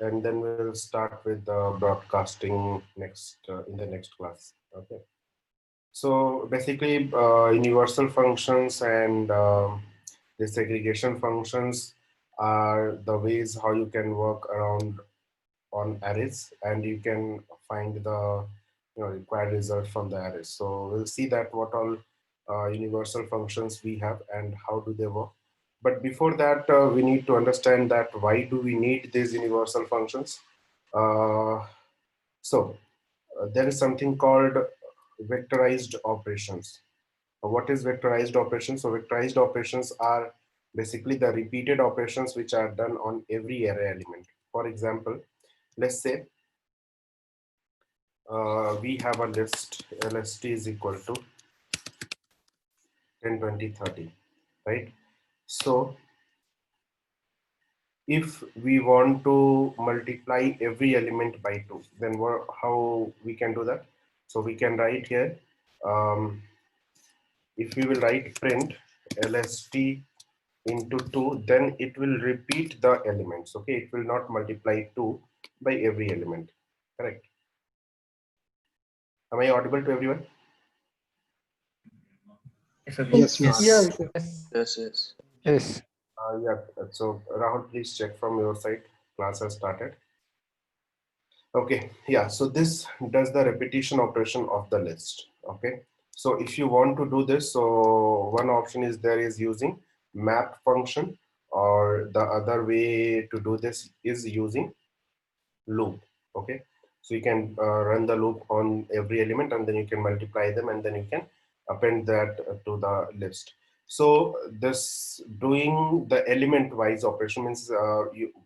and then we'll start with the broadcasting next in the next class. Okay. So basically, universal functions and the segregation functions are the ways how you can work around on arrays, and you can find the required result from the arrays. So we'll see that what all universal functions we have and how do they work. But before that, we need to understand that why do we need these universal functions. So there is something called vectorized operations. What is vectorized operations? So vectorized operations are basically the repeated operations which are done on every array element. For example, let's say we have a list, lst is equal to 10, 20, 30, right? So if we want to multiply every element by 2, then how we can do that? So we can write here, if we will write print lst into 2, then it will repeat the elements. Okay, it will not multiply 2 by every element. Correct? Am I audible to everyone? Yes, Yeah, Mark. sir. Yes, yes. Yes. Yeah. So Rahul, please check from your side. Class has started. Okay. Yeah. So this does the repetition operation of the list. Okay. So if you want to do this, so one option is there is using map function, or the other way to do this is using loop. Okay, so you can run the loop on every element, and then you can multiply them, and then you can append that to the list. So this doing the element wise operation means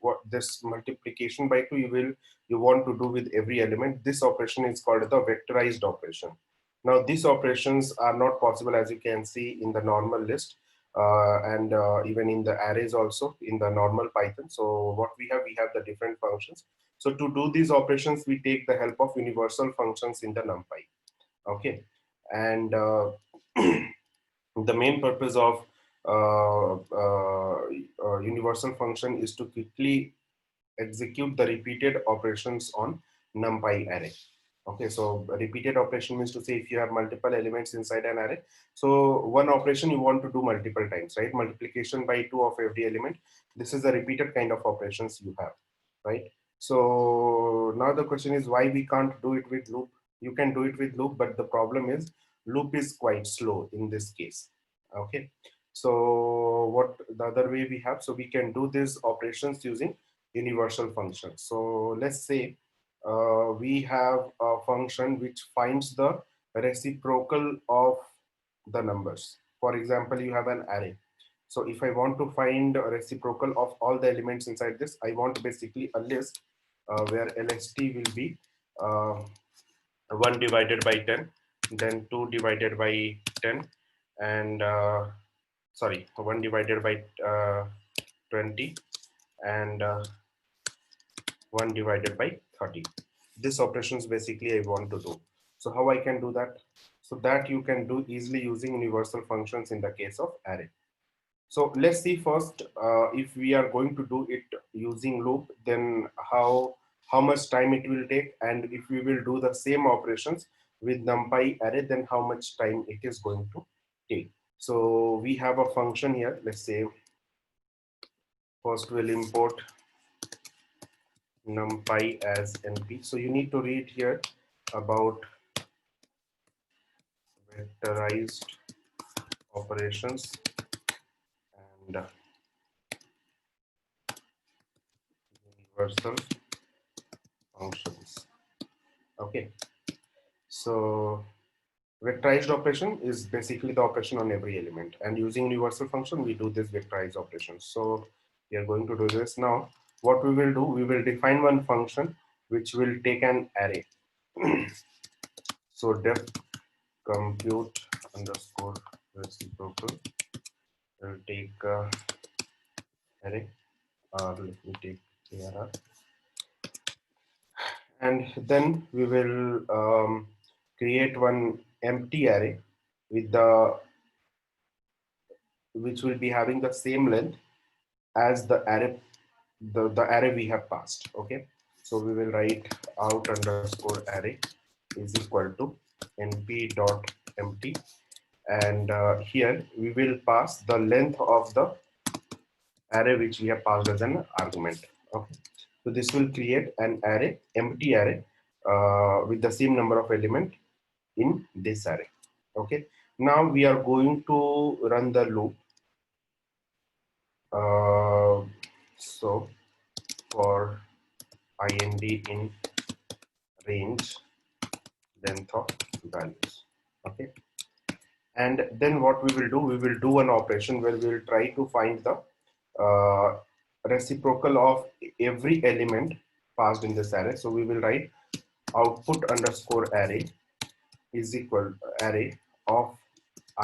what this multiplication by 2 you want to do with every element. This operation is called the vectorized operation. Now these operations are not possible, as you can see, in the normal list, and even in the arrays also in the normal Python. So what we have the different functions. So to do these operations, we take the help of universal functions in the NumPy. Okay, and the main purpose of universal function is to quickly execute the repeated operations on NumPy array. Okay, so a repeated operation means to say if you have multiple elements inside an array, so one operation you want to do multiple times, right? Multiplication by 2 of every element. This is the repeated kind of operations you have, right? So now the question is why we can't do it with loop. You can do it with loop, but the problem is loop is quite slow in this case. Okay, so what the other way we have, so we can do these operations using universal functions. So let's say we have a function which finds the reciprocal of the numbers. For example, you have an array. So if I want to find a reciprocal of all the elements inside this, I want basically a list where LST will be 1 divided by 10, then 2 divided by 10, and sorry, 1 divided by 20, and 1 divided by 30. This operations basically I want to do. So how I can do that? So that you can do easily using universal functions in the case of array. So let's see first, if we are going to do it using loop, then how much time it will take, and if we will do the same operations with NumPy array, then how much time it is going to take. So we have a function here. Let's say first we'll import NumPy as NP. So you need to read here about vectorized operations and universal functions. Okay, so vectorized operation is basically the operation on every element, and using universal function we do this vectorized operation. So we are going to do this now. What we will do, we will define one function which will take an array. So def compute underscore reciprocal will take array, or let me take ARR, and then we will create one empty array with the which will be having the same length as the array the array we have passed. Okay, so we will write out underscore array is equal to np dot empty, and here we will pass the length of the array which we have passed as an argument. Okay, so this will create an array, empty array, with the same number of element in this array. Okay, now we are going to run the loop. So for ind in range length of values. Okay, and then what we will do, we will do an operation where we will try to find the reciprocal of every element passed in this array. So we will write output underscore array is equal array of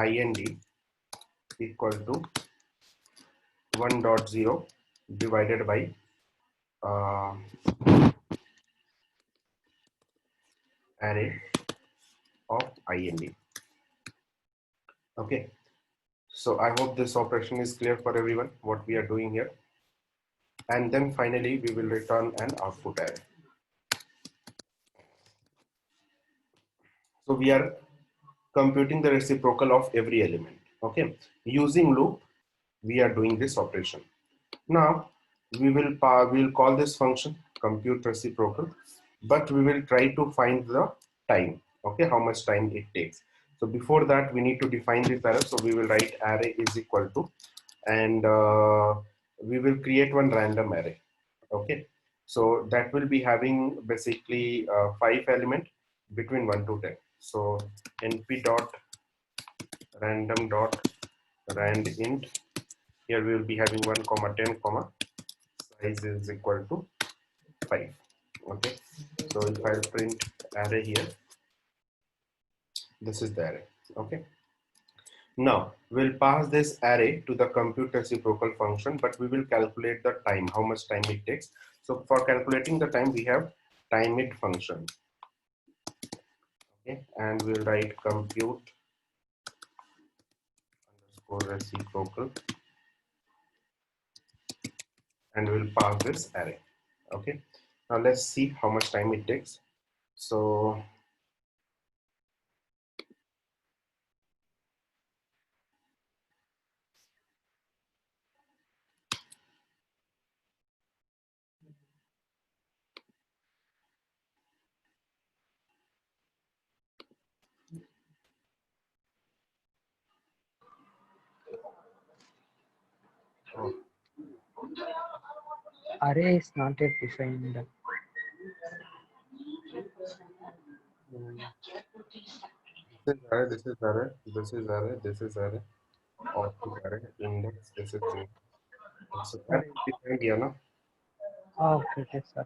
ind equal to 1.0 divided by uh, array of ind. Okay, so I hope this operation is clear for everyone what we are doing here. And then finally we will return an output array. So we are computing the reciprocal of every element. Okay, using loop we are doing this operation. Now we will call this function compute reciprocal, but we will try to find the time. Okay, how much time it takes. So before that we need to define this array. So we will write array is equal to, and we will create one random array. Okay, so that will be having basically 5 element between 1 to 10. So np dot random dot rand int, here we will be having 1 comma 10 comma size is equal to 5. Okay, so if I print array here, this is the array. Okay, now we'll pass this array to the compute reciprocal function, but we will calculate the time, how much time it takes. So for calculating the time we have time it function. Okay, and we'll write compute underscore reciprocal, and we'll pass this array. Okay, now let's see how much time it takes. So oh, Array is not yet defined. this is array, this is array, this is array, this is array, output array, index, this is index. So array is defined here, no? Oh, okay, sir.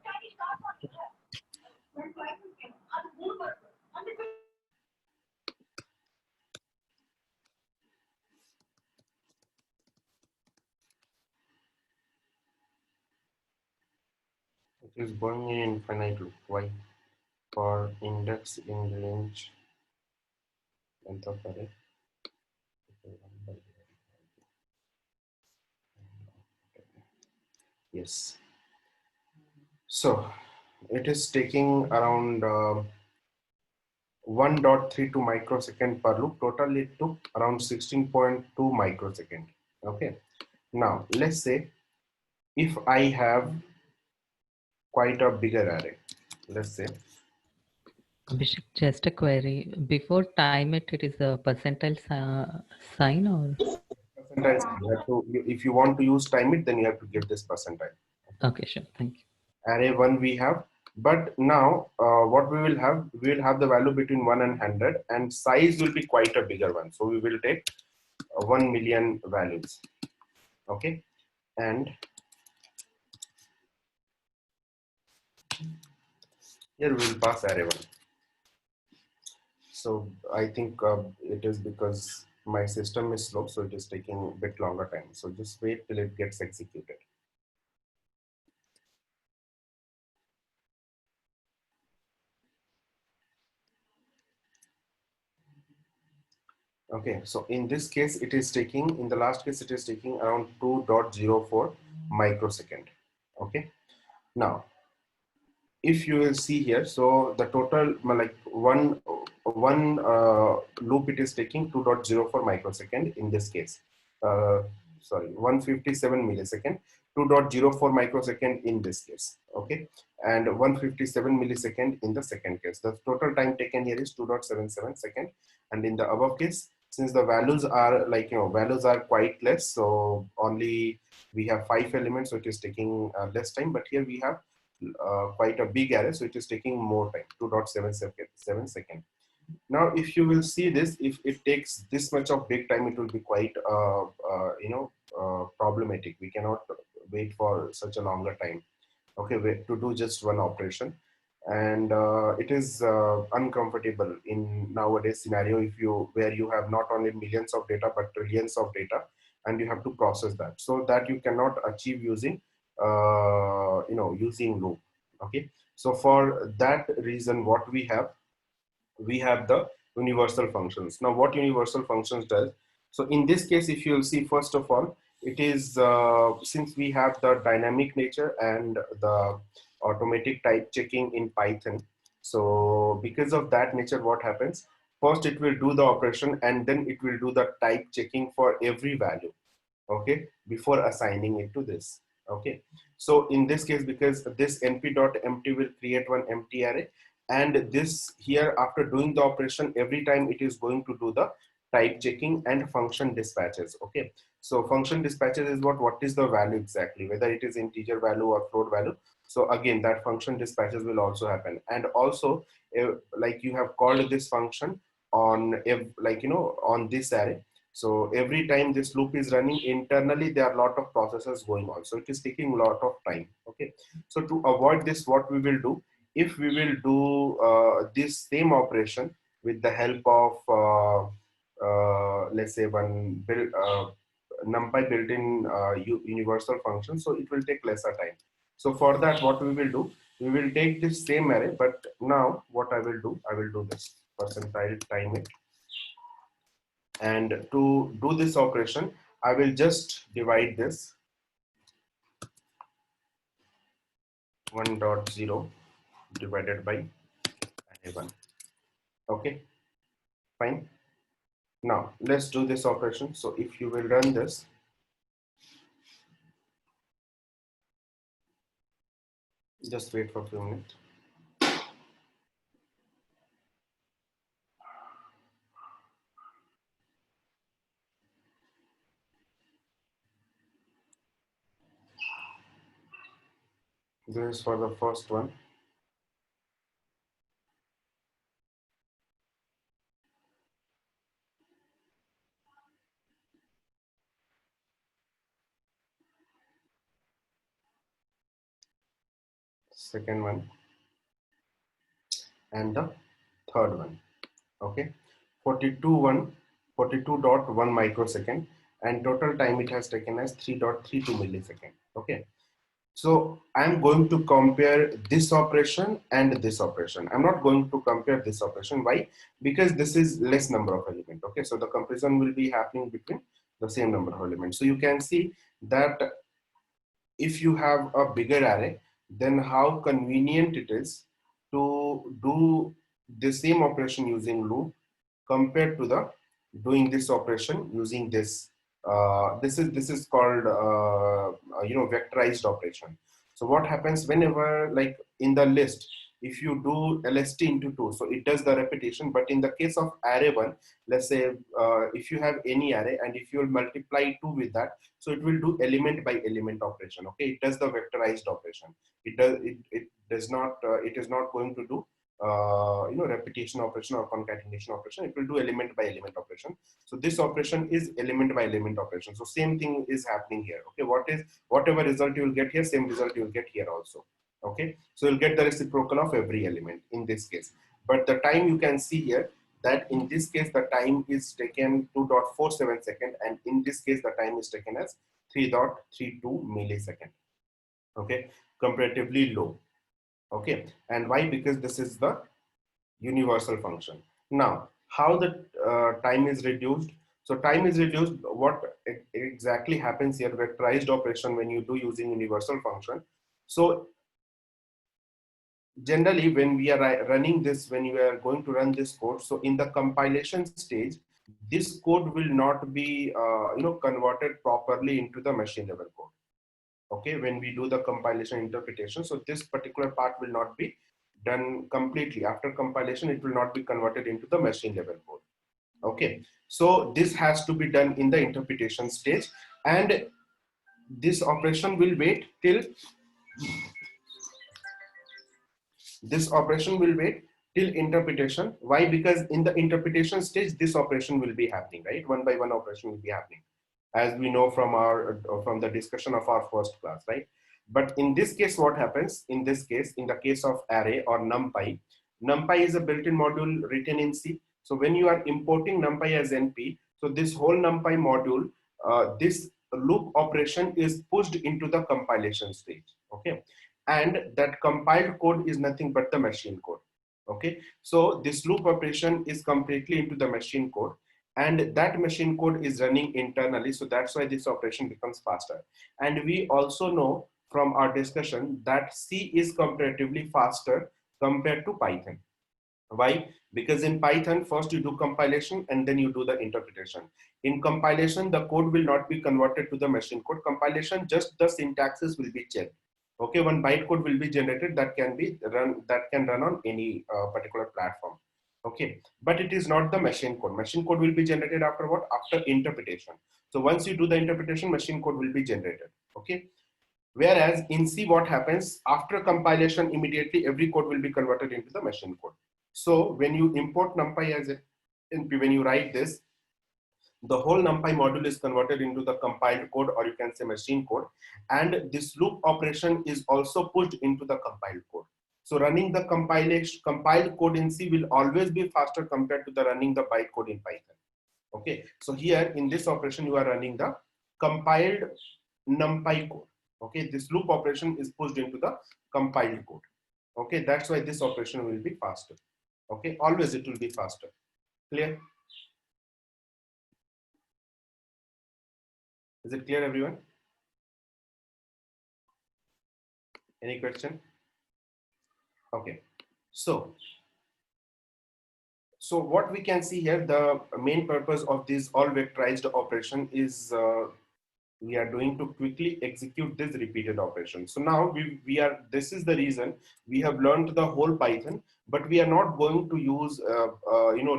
It is going in infinite loop. Why? For index in range length of array. Yes. So it is taking around 1.32 microsecond per loop. Total it took around 16.2 microsecond. Okay. Now let's say if I have quite a bigger array, let's say Abhishek, just a query. Before time it is a percentile sign or? percentile, if you want to use time it, then you have to give this percentile. Okay, sure. Thank you. Array 1 we have, but now what we will have the value between 1 and 100, and size will be quite a bigger one. So we will take 1 million values. Okay, and here we will pass array 1. So I think it is because my system is slow, so it is taking a bit longer time. So just wait till it gets executed. Okay, so in this case, it is taking, in the last case, it is taking around 2.04 microsecond. Okay. Now, if you will see here, so the total like one loop it is taking 2.04 microsecond in this case. Uh, Sorry, 157 millisecond, 2.04 microsecond in this case. Okay, and 157 millisecond in the second case. The total time taken here is 2.77 second, and in the above case, since the values are like values are quite less, so only we have 5 elements, so it is taking less time. But here we have quite a big array, so it is taking more time, 2.77 second. Now, if you will see this, if it takes this much of big time, it will be quite problematic. We cannot wait for such a longer time, okay, wait, to do just one operation. And it is uncomfortable in nowadays scenario, if you where you have not only millions of data but trillions of data, and you have to process that, so that you cannot achieve using using loop. Okay, so for that reason, what we have the universal functions. Now, what universal functions does, so in this case, if you'll see, first of all, it is since we have the dynamic nature and the automatic type checking in Python, so because of that nature, what happens, first it will do the operation and then it will do the type checking for every value, okay, before assigning it to this. Okay, so in this case, because this np.empty will create one empty array, and this here, after doing the operation, every time it is going to do the type checking and function dispatches. Okay, so function dispatches is what is the value exactly, whether it is integer value or float value. So again, that function dispatches will also happen. And also, like you have called this function on on this array, so every time this loop is running internally, there are a lot of processes going on. So it is taking a lot of time. Okay. So to avoid this, what we will do, if we will do this same operation with the help of, let's say, one build, NumPy built-in universal function, so it will take lesser time. So for that, what we will do, we will take this same array, but now what I will do this percentile time it. And to do this operation, I will just divide this 1.0 divided by array 1. Okay, fine. Now let's do this operation. So if you will run this, just wait for a few minutes. This is for the first one. Second one, and the third one. Okay, 42.1 microsecond, and total time it has taken as 3.32 millisecond. Okay, so I'm going to compare this operation and this operation. I'm not going to compare this operation. Why? Because this is less number of elements. Okay, so the comparison will be happening between the same number of elements. So you can see that if you have a bigger array, then how convenient it is to do the same operation using loop compared to the doing this operation using this. This is called vectorized operation. So what happens whenever, like in the list, if you do lst into 2, so it does the repetition. But in the case of array 1, let's say if you have any array and if you will multiply 2 with that, so it will do element by element operation. Okay, it does the vectorized operation. It does not it is not going to do repetition operation or concatenation operation. It will do element by element operation. So this operation is element by element operation. So same thing is happening here. Okay, whatever result you will get here, same result you will get here also. Okay, so you'll get the reciprocal of every element in this case. But the time you can see here, that in this case the time is taken 2.47 second, and in this case the time is taken as 3.32 millisecond. Okay, comparatively low. Okay, and why? Because this is the universal function. Now, how the time is reduced? So time is reduced. What exactly happens here? Vectorized operation when you do using universal function. So generally when we are running this, when you are going to run this code, so in the compilation stage, this code will not be converted properly into the machine level code. Okay, when we do the compilation interpretation, so this particular part will not be done completely. After compilation, it will not be converted into the machine level code. Okay, so this has to be done in the interpretation stage, and this operation will wait till interpretation. Why? Because in the interpretation stage, this operation will be happening, right? One by one operation will be happening, as we know from from the discussion of our first class, right? But in this case, what happens in this case, in the case of array or numpy is a built-in module written in C. So when you are importing numpy as np, so this whole numpy module, this loop operation is pushed into the compilation stage. Okay, and that compiled code is nothing but the machine code. Okay, so this loop operation is completely into the machine code, and that machine code is running internally, so that's why this operation becomes faster. And we also know from our discussion that C is comparatively faster compared to Python. Why? Because in Python, first you do compilation and then you do the interpretation. In compilation, the code will not be converted to the machine code. Compilation, just the syntaxes will be checked. Okay, one bytecode will be generated that can run on any particular platform. Okay, but it is not the machine code. Machine code will be generated after what? After interpretation. So once you do the interpretation, machine code will be generated. Okay. Whereas in C, what happens after compilation, immediately every code will be converted into the machine code. So when you import NumPy as a NP, when you write this, the whole NumPy module is converted into the compiled code, or you can say machine code. And this loop operation is also pushed into the compiled code. So running the compiled code in C will always be faster compared to the running the bytecode in Python. Okay, so here in this operation, you are running the compiled NumPy code. Okay, this loop operation is pushed into the compiled code. Okay, that's why this operation will be faster. Okay, always it will be faster. Clear? Is it clear, everyone? Any question? Okay, so what we can see here, the main purpose of this all vectorized operation is we are doing to quickly execute this repeated operation. So now this is the reason we have learned the whole Python, but we are not going to use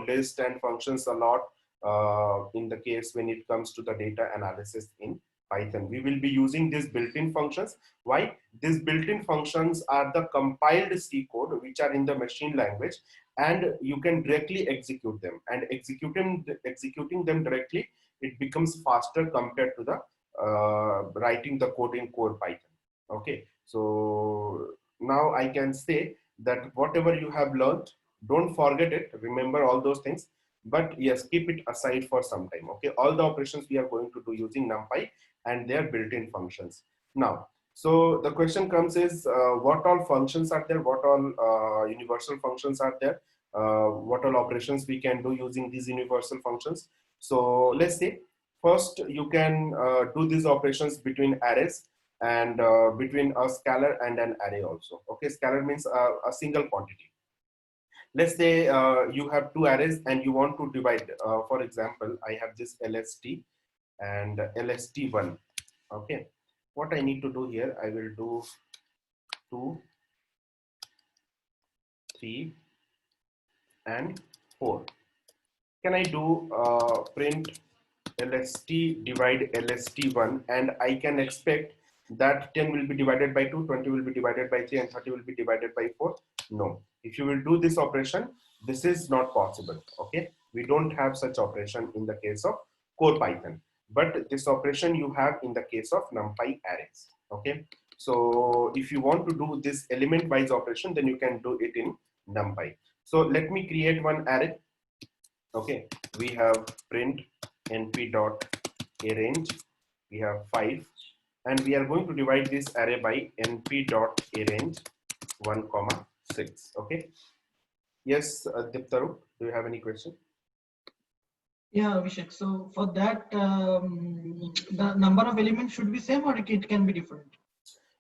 list and functions a lot in the case when it comes to the data analysis in Python. We will be using these built-in functions. Why? These built-in functions are the compiled C code which are in the machine language, and you can directly execute them, and executing them directly, it becomes faster compared to the writing the code in core Python. Okay, so now I can say that whatever you have learned, don't forget it, remember all those things, but yes, keep it aside for some time. Okay, all the operations we are going to do using NumPy and their built-in functions. Now, so the question comes is what all functions are there, what all universal functions are there, what all operations we can do using these universal functions. So let's say first, you can do these operations between arrays and between a scalar and an array also. Okay, scalar means a single quantity. Let's say you have two arrays and you want to divide. For example, I have this LST and LST1. Okay, what I need to do here, I will do 2, 3, and 4. Can I do print LST divide LST1, and I can expect that 10 will be divided by 2, 20 will be divided by 3, and 30 will be divided by 4? No. If you will do this operation, this is not possible. Okay, we don't have such operation in the case of core Python, but this operation you have in the case of NumPy arrays. Okay, so if you want to do this element wise operation, then you can do it in NumPy. So let me create one array. Okay, we have print np dot arrange, we have 5, and we are going to divide this array by np dot arrange 1 comma 6. Okay, yes, Diptaru, do you have any question? Yeah, Abhishek. So for that, the number of elements should be same, or it can be different?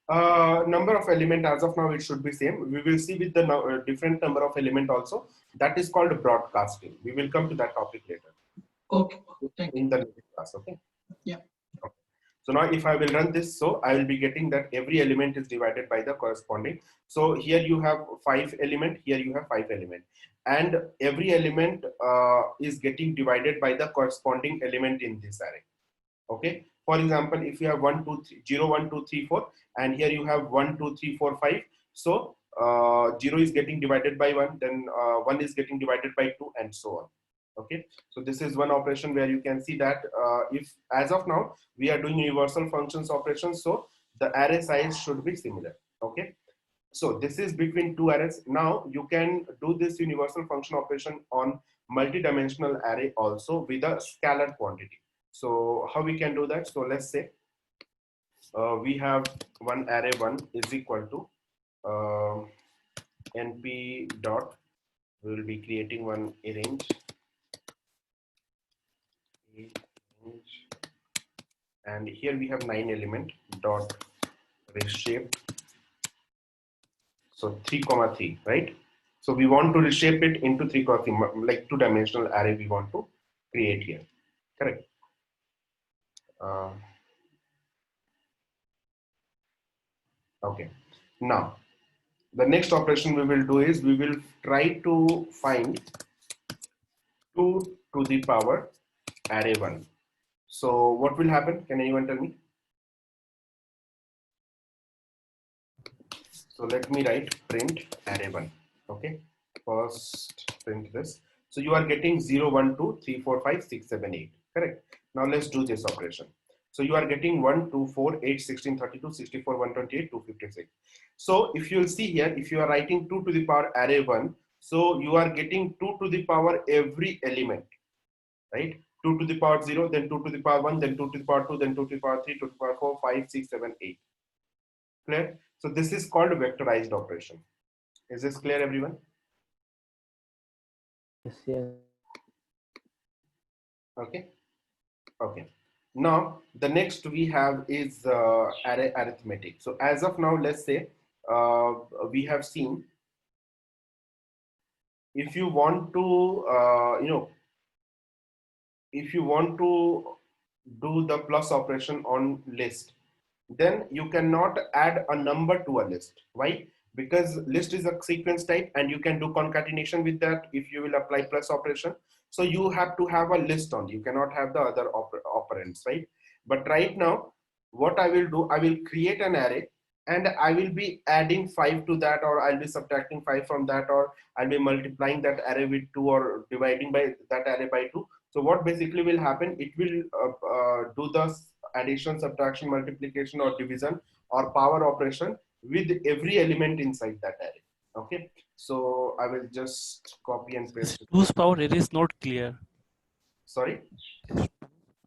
Number of element as of now it should be same. We will see with the different number of element also. That is called broadcasting. We will come to that topic later. Okay. Thank you. In the next class. Okay. Yeah. Okay. So now if I will run this, so I will be getting that every element is divided by the corresponding. So here you have 5 element, here you have 5 element, and every element is getting divided by the corresponding element in this array. Okay. For example, if you have 1, 2, 3, 0, 1, 2, 3, 4, and here you have 1, 2, 3, 4, 5. So 0 is getting divided by 1, then 1 is getting divided by 2, and so on. Okay, so this is one operation where you can see that if as of now we are doing universal functions operations, so the array size should be similar. Okay, so this is between two arrays. Now you can do this universal function operation on multi-dimensional array also with a scalar quantity. So how we can do that? So let's say we have one array 1 is equal to np dot, we will be creating one arrange, and here we have 9 element dot reshape, so 3 comma 3, right? So we want to reshape it into 3 comma 3, like 2-dimensional array we want to create here, correct? Okay, now the next operation we will do is we will try to find 2 to the power array 1. So what will happen? Can anyone tell me? So let me write print array 1. Okay, first print this. So you are getting 0, 1, 2, 3, 4, 5, 6, 7, 8. Correct. Now let's do this operation. So you are getting 1, 2, 4, 8, 16, 32, 64, 128, 256. So if you will see here, if you are writing 2 to the power array 1, so you are getting 2 to the power every element, right? 2 to the power 0, then 2 to the power 1, then 2 to the power 2, then 2 to the power 3, 2 to the power 4, 5, 6, 7, 8. Clear? So this is called vectorized operation. Is this clear, everyone? Yes, yes. Okay. Okay. Now the next we have is array arithmetic. So as of now, let's say we have seen, if you want to if you want to do the plus operation on list, then you cannot add a number to a list. Why? Because list is a sequence type and you can do concatenation with that if you will apply plus operation. So you have to have a list only. You cannot have the other operands, right? But right now, what I will do, I will create an array and I will be adding 5 to that, or I'll be subtracting 5 from that, or I'll be multiplying that array with 2 or dividing by that array by 2. So what basically will happen, it will do the addition, subtraction, multiplication, or division, or power operation with every element inside that array. Okay, so I will just copy and paste it. Whose power array is not clear? Sorry,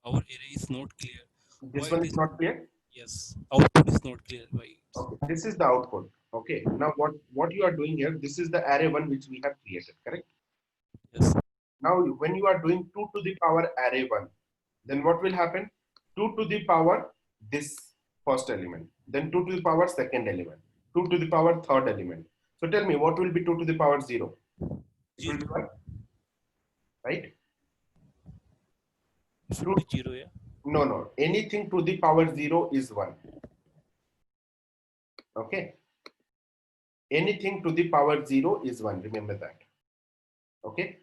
Our array is not clear. this Why one it is is? not clear. Yes, output is not clear. Why? Okay, this is the output. Okay, now what you are doing here, this is the array 1 which we have created, correct? Yes. Now when you are doing 2 to the power array 1, then what will happen? 2 to the power this first element, then 2 to the power second element, 2 to the power third element. So tell me, what will be 2 to the power 0? It will be 1, right? It should be 0, yeah. No, anything to the power 0 is 1. Okay, anything to the power 0 is 1, remember that. Okay,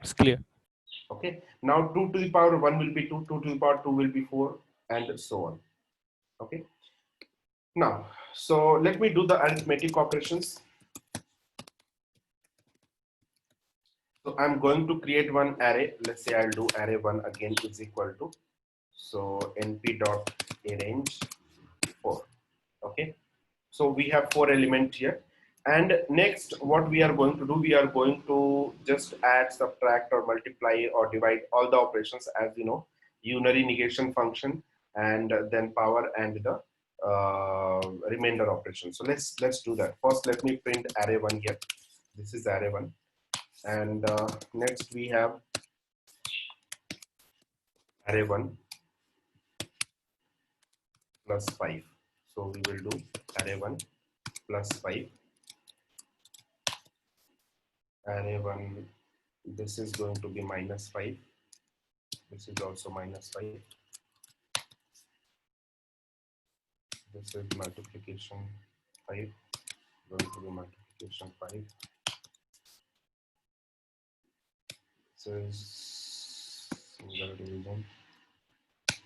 It's clear. okay, now 2 to the power 1 will be 2, 2 to the power 2 will be 4, and so on. Okay, now so let me do the arithmetic operations. So I'm going to create one array. Let's say I'll do array 1 again is equal to, so np dot arrange 4. Okay, so we have 4 elements here, and next what we are going to do, we are going to just add, subtract, or multiply, or divide all the operations, as you know, unary, negation function, and then power, and the remainder operation. So let's do that. First let me print array 1 here. This is array 1, and next we have array 1 plus 5. So we will do array 1 plus 5, array 1, this is going to be minus 5, this is also minus 5, this is multiplication 5, going to be multiplication 5, this is single division, single division.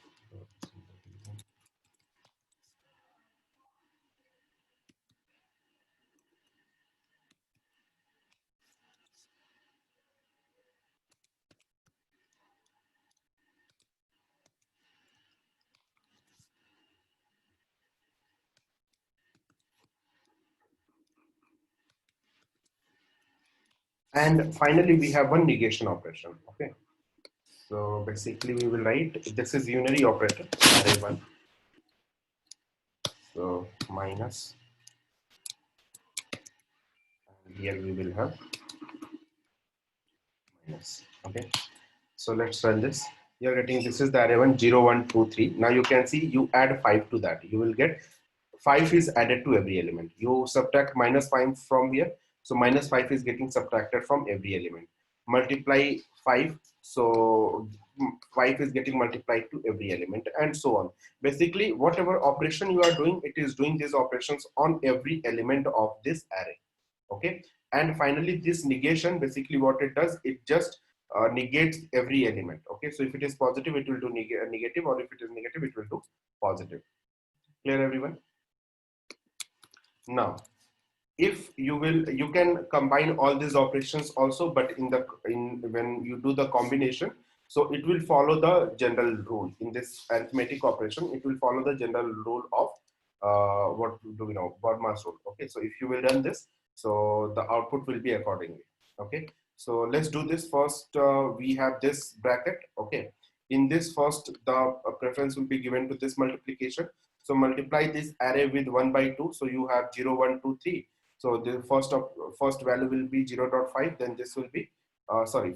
And finally, we have one negation operation. Okay. So basically, we will write this is unary operator array 1. So minus, and here we will have minus. Okay. So let's run this. You're getting this is the array 1 0 1 2 3. Now you can see you add 5 to that. You will get 5 is added to every element. You subtract minus 5 from here. So minus 5 is getting subtracted from every element. Multiply 5. So 5 is getting multiplied to every element and so on. Basically, whatever operation you are doing, it is doing these operations on every element of this array. Okay. And finally, this negation, basically what it does, it just negates every element. Okay. So if it is positive, it will do negative, or if it is negative, it will do positive. Clear, everyone? Now, if you will, you can combine all these operations also, but when you do the combination, so it will follow the general rule in this arithmetic operation. It will follow the general rule of what do we know, Bodmar's rule. Okay, so if you will run this, so the output will be accordingly. Okay, so let's do this first. We have this bracket. Okay, in this first, the preference will be given to this multiplication. So multiply this array with 1 by 2. So you have 0 1 2 3. So the first value will be 0 0.5, then this will be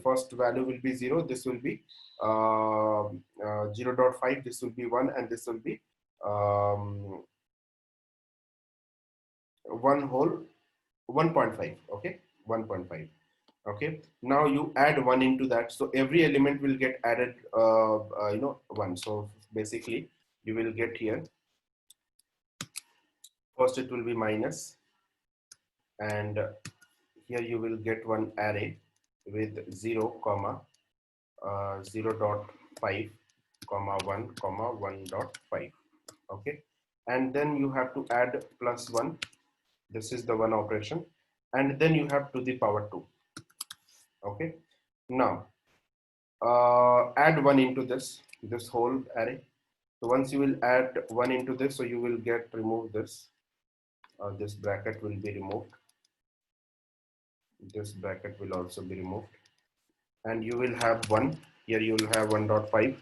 first value will be 0, this will be 0 0.5, this will be 1, and this will be 1.5. Okay, 1.5. Okay, now you add 1 into that, so every element will get added 1. So basically you will get here, first it will be minus, and here you will get one array with 0 comma 0.5 comma 1 comma 1.5. Okay, and then you have to add plus 1. This is the one operation, and then you have to the power 2. Okay, now add 1 into this whole array. So once you will add 1 into this, so you will get remove this. This bracket will be removed. This bracket will also be removed, and you will have 1. Here you will have 1.5.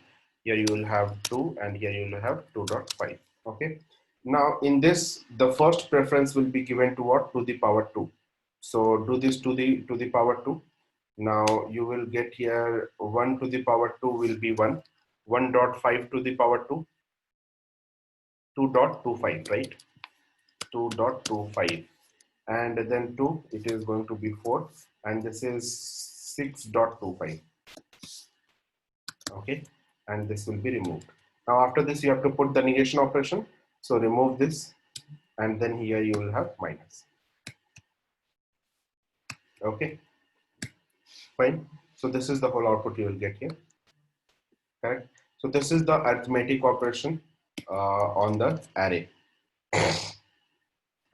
Here you will have 2, and here you will have 2.5. Okay. Now in this, the first preference will be given to what? To the power 2. So do this to the power 2. Now you will get here 1 to the power 2 will be 1. 1.5 to the power 2. 2.25, right? 2.25. And then 2, it is going to be 4, and this is 6.25. Okay, and this will be removed. Now after this, you have to put the negation operation. So remove this, and then here you will have minus. Okay, fine. So this is the whole output you will get here. Correct. So this is the arithmetic operation on the array.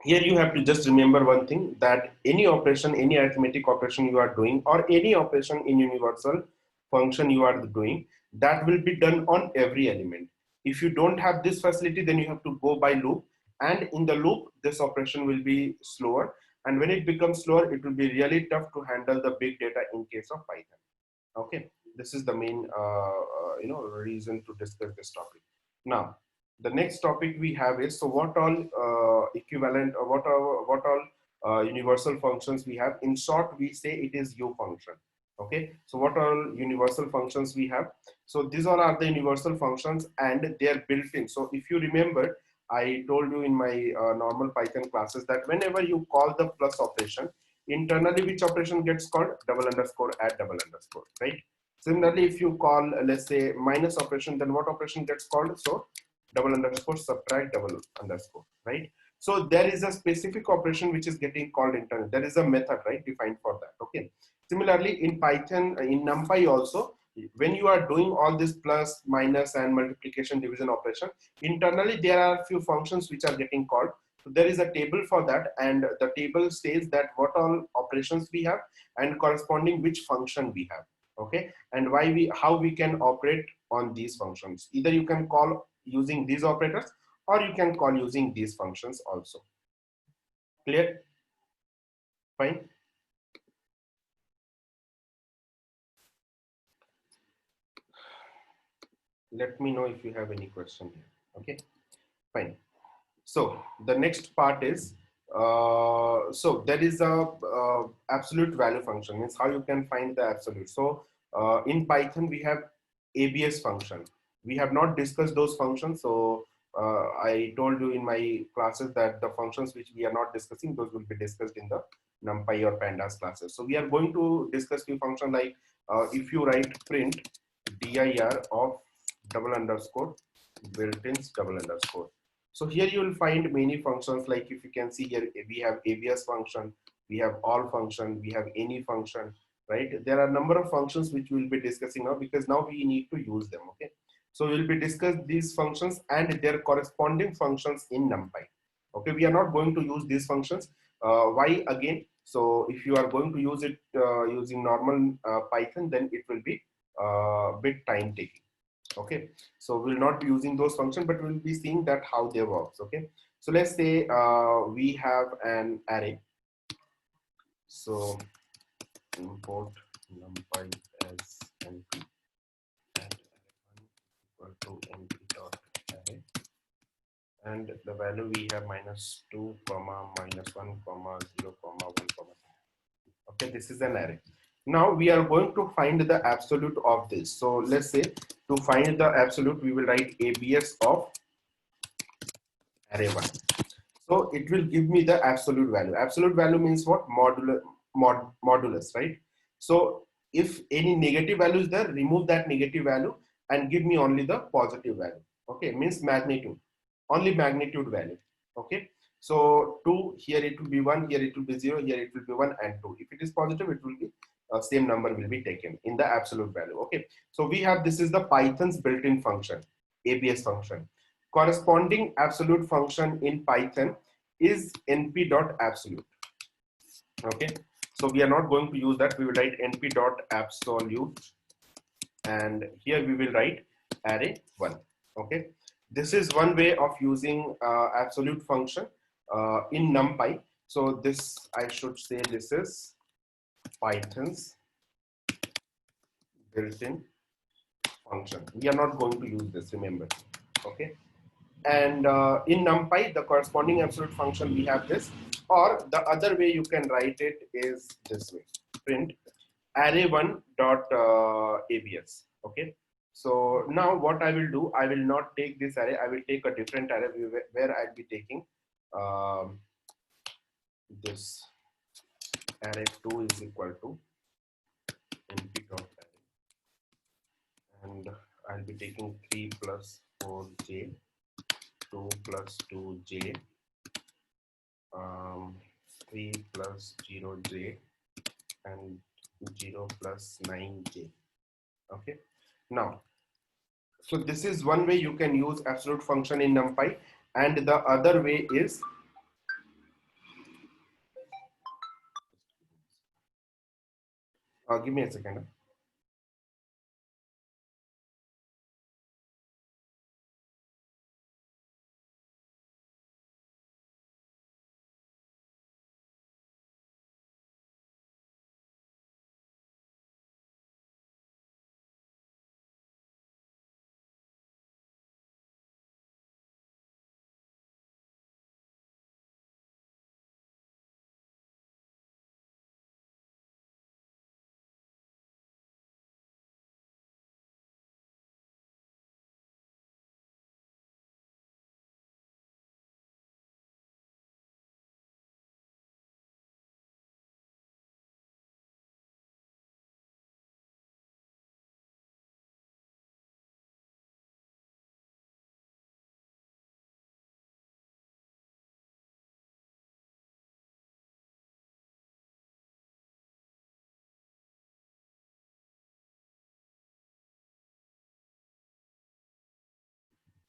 Here you have to just remember one thing, that any operation, any arithmetic operation you are doing, or any operation in universal function you are doing, that will be done on every element. If you don't have this facility, then you have to go by loop, and in the loop this operation will be slower, and when it becomes slower, it will be really tough to handle the big data in case of Python. Okay, this is the main reason to discuss this topic. Now the next topic we have is, so what all equivalent, or what all universal functions we have. In short, we say it is U function. Okay, so what all universal functions we have? So these all are the universal functions, and they are built in. So if you remember, I told you in my normal Python classes that whenever you call the plus operation, internally which operation gets called? Double underscore add double underscore, right? Similarly, if you call, let's say, minus operation, then what operation gets called? So double underscore subtract double underscore, right? So there is a specific operation which is getting called internally. There is a method, right, defined for that. Okay. Similarly, in Python, in NumPy also, when you are doing all this plus, minus, and multiplication, division operation, internally there are a few functions which are getting called. So there is a table for that, and the table says that what all operations we have and corresponding which function we have. Okay, and how we can operate on these functions. Either you can call using these operators, or you can call using these functions also. Clear? Fine. Let me know if you have any question here. Okay, fine. So the next part is, so there is a absolute value function, means how you can find the absolute. So in Python we have ABS function. We have not discussed those functions, so I told you in my classes that the functions which we are not discussing, those will be discussed in the NumPy or Pandas classes. So we are going to discuss few functions like if you write print dir of double underscore built-ins double underscore. So here you will find many functions, like if you can see here, we have ABS function, we have all function, we have any function, right? There are a number of functions which we will be discussing now, because now we need to use them. Okay, so we'll be discuss these functions and their corresponding functions in NumPy. Okay, we are not going to use these functions. Why again? So if you are going to use it using normal Python, then it will be bit time taking. Okay, so we'll not be using those functions, but we'll be seeing that how they works. Okay, so let's say we have an array. So import numpy as np and equal to np dot array, and the value we have -2 comma -1 comma 0 comma 1 comma. Okay, this is an array. Now we are going to find the absolute of this. So let's say to find the absolute, we will write abs of array 1. So it will give me the absolute value. Absolute value means what? Modulus, right? So if any negative value is there, remove that negative value and give me only the positive value. Okay, means magnitude, only magnitude value. Okay, so 2, here it will be 1, here it will be 0, here it will be 1 and 2. If it is positive, it will be same number will be taken in the absolute value. Okay, so we have, this is the Python's built-in function, ABS function. Corresponding absolute function in Python is np.absolute. Okay, so we are not going to use that. We will write np.absolute, and here we will write array 1. Okay, this is one way of using absolute function in NumPy. So this, I should say, this is Python's built-in function. We are not going to use this, remember. Okay, and in NumPy, the corresponding absolute function, we have this, or the other way you can write it is this way: print array1 dot abs. Okay, so now what I will do, I will not take this array, I will take a different array where I'll be taking this array2 is equal to np dot array, and I'll be taking 3 plus 4j, 2 plus 2j, 3 plus 0j, and 0 plus 9j. Okay, now, so this is one way you can use absolute function in NumPy, and the other way is, give me a second.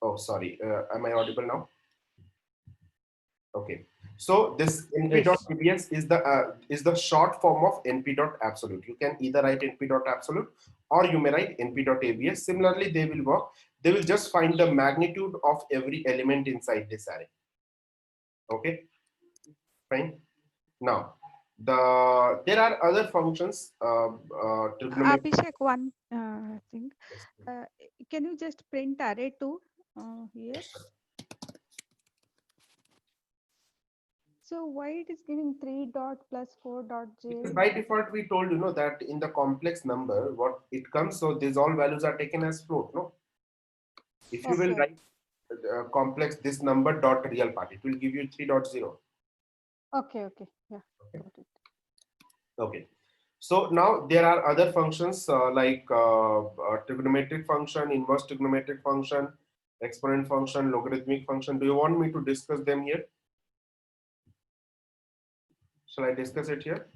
Oh, sorry. Am I audible now? Okay. So this np.abs is the short form of np.absolute. You can either write np.absolute or you may write np.abs. Similarly, they will work. They will just find the magnitude of every element inside this array. Okay, fine. Now, there are other functions. Trigonometric. Abhishek, one thing. Yes, Uh, can you just print array 2 here? So why it is giving 3 dot plus 4 dot because j? by default we told that in the complex number what it comes, so these all values are taken as float. No, if you will Okay. write complex this number dot real part, it will give you 3.0. Okay. Okay. Yeah. Okay. Got it. Okay. So now there are other functions like trigonometric function, inverse trigonometric function, exponent function, logarithmic function. Do you want me to discuss them here? Shall I discuss it here?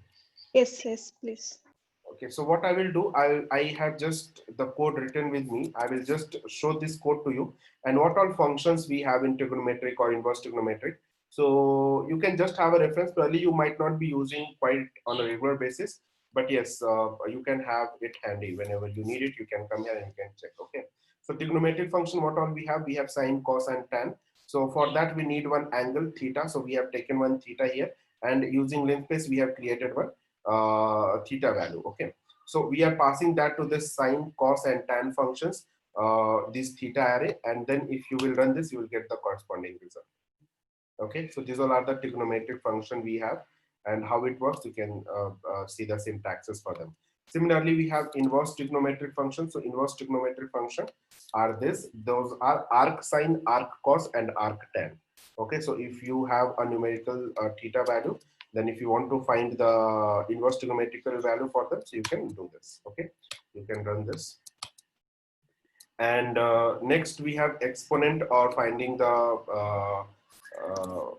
Yes. Yes. Please. Okay, so what I will do, I have just the code written with me. I will just show this code to you and what all functions we have in trigonometric or inverse trigonometric. So you can just have a reference. Probably you might not be using quite on a regular basis, but yes, you can have it handy whenever you need it. You can come here and you can check. Okay. So trigonometric function, what all we have? We have sine, cos, and tan. So for that we need one angle theta. So we have taken one theta here, and using linspace we have created one theta value. Okay, so we are passing that to this sine, cos, and tan functions, this theta array, and then if you will run this, you will get the corresponding result. Okay, so these all are the trigonometric function we have, and how it works. You can see the syntaxes for them. Similarly, we have inverse trigonometric functions. So inverse trigonometric function are those are arc sine, arc cos, and arc tan. Okay, so if you have a numerical theta value, then if you want to find the inverse trigonometrical value for them, so you can do this. Okay, you can run this. And next we have exponent, or finding the uh,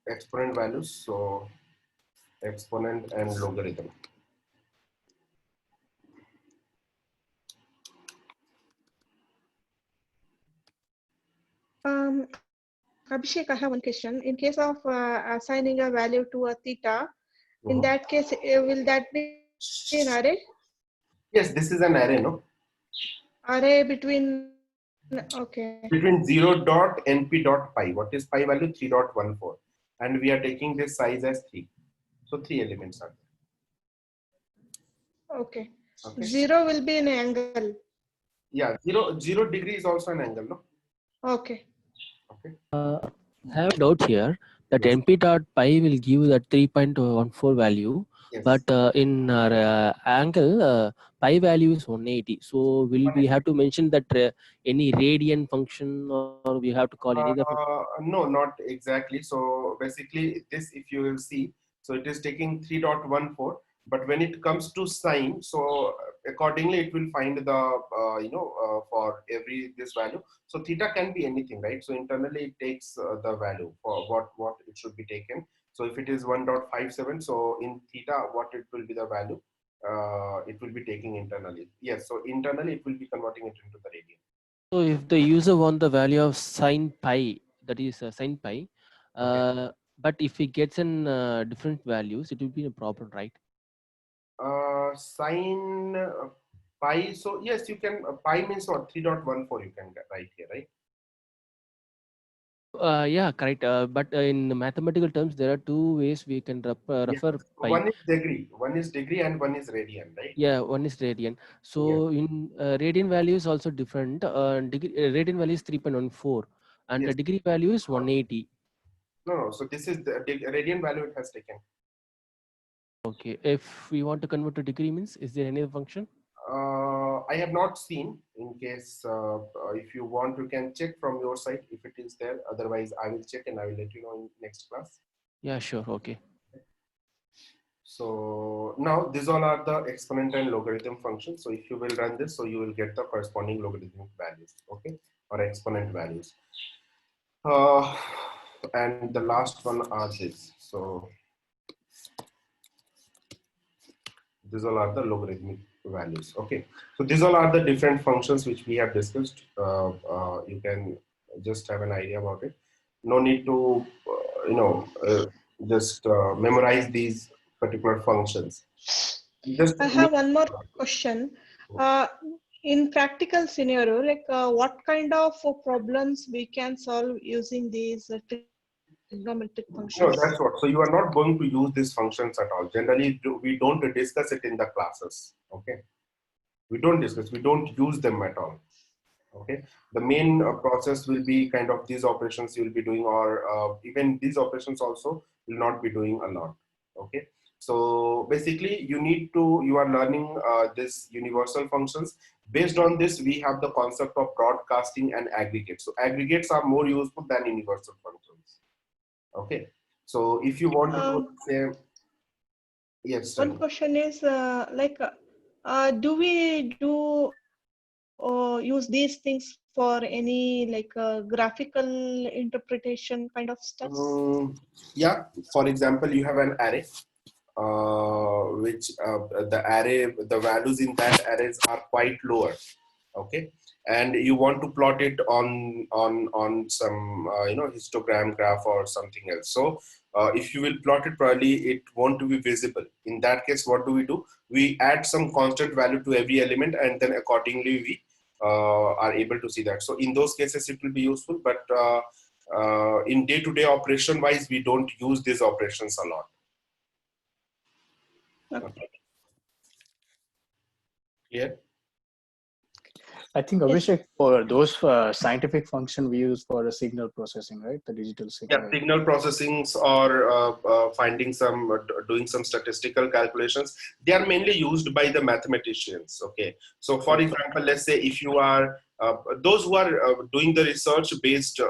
exponent values. So exponent and logarithm. Abhishek, I have one question. In case of assigning a value to a theta, in that case, will that be an array? Yes, this is an array, no? Array between, okay. Between 0 dot np dot pi. What is pi value? 3.14. And we are taking this size as 3. So 3 elements are Okay. there. Okay. 0 will be an angle. Yeah, zero degree is also an angle, no? Okay. Okay. I have a doubt here that Yes. np dot pi will give that 3.14 value, Yes. but in our angle, pi value is 180. So will we have to mention that any radian function, or we have to call any other function? No, not exactly. So basically, this, if you will see, so it is taking 3.14, but when it comes to sine, so accordingly it will find the for every this value. So theta can be anything, right? So internally it takes the value for what it should be taken. So if it is 1.57, so in theta, what it will be the value? It will be taking internally. Yes, so internally it will be converting it into the radian. So if the user want the value of sine pi, that is sine pi, Okay. but if he gets in different values, it will be a problem, right? Sine pi. So yes, you can. Pi means what? 3.14. You can write here, right? Yeah, correct. But in mathematical terms, there are two ways we can Yes. refer pi. One is degree. One is degree, and one is radian, right? Yeah, one is radian. Yes. So in radian value is also different. Radian value is 3.14 and the Yes. degree value is 180. No, no. So this is the radian value it has taken. Okay. If we want to convert to degree means, is there any other function? I have not seen. In case if you want, you can check from your side if it is there. Otherwise, I will check and I will let you know in next class. Yeah, sure. Okay. So now these all are the exponent and logarithm functions. So if you will run this, so you will get the corresponding logarithmic values, okay, or exponent values. Uh, and the last one are this. So these all are the logarithmic values. Okay, so these all are the different functions which we have discussed. You can just have an idea about it. No need to just memorize these particular functions. Just I have one more question. Uh, in practical scenario, like what kind of problems we can solve using these trigonometric functions? no, that's what. So you are not going to use these functions at all. Generally, we don't discuss it in the classes. Okay, we don't discuss. We don't use them at all. Okay, the main process will be kind of these operations you will be doing, or even these operations also will not be doing a lot. Okay, so basically you are learning this universal functions. Based on this, we have the concept of broadcasting and aggregates. So aggregates are more useful than universal functions. Okay, so if you want to do say yes, tell One me. question is do we do use these things for any graphical interpretation kind of stuffs? Yeah, for example, you have an array which the values in that arrays are quite lower. Okay, and you want to plot it on some histogram graph or something else. So if you will plot it, probably it won't be visible. In that case, what do? We add some constant value to every element, and then accordingly we are able to see that. So in those cases it will be useful, but in day-to-day operation wise, we don't use these operations a lot. Okay. Yeah. I think Yes. Abhishek, for those scientific function we use for the signal processing, right? The digital signal. Yeah, signal processings or finding some, doing some statistical calculations. They are mainly used by the mathematicians. Okay, so for example, let's say if you are those who are doing the research-based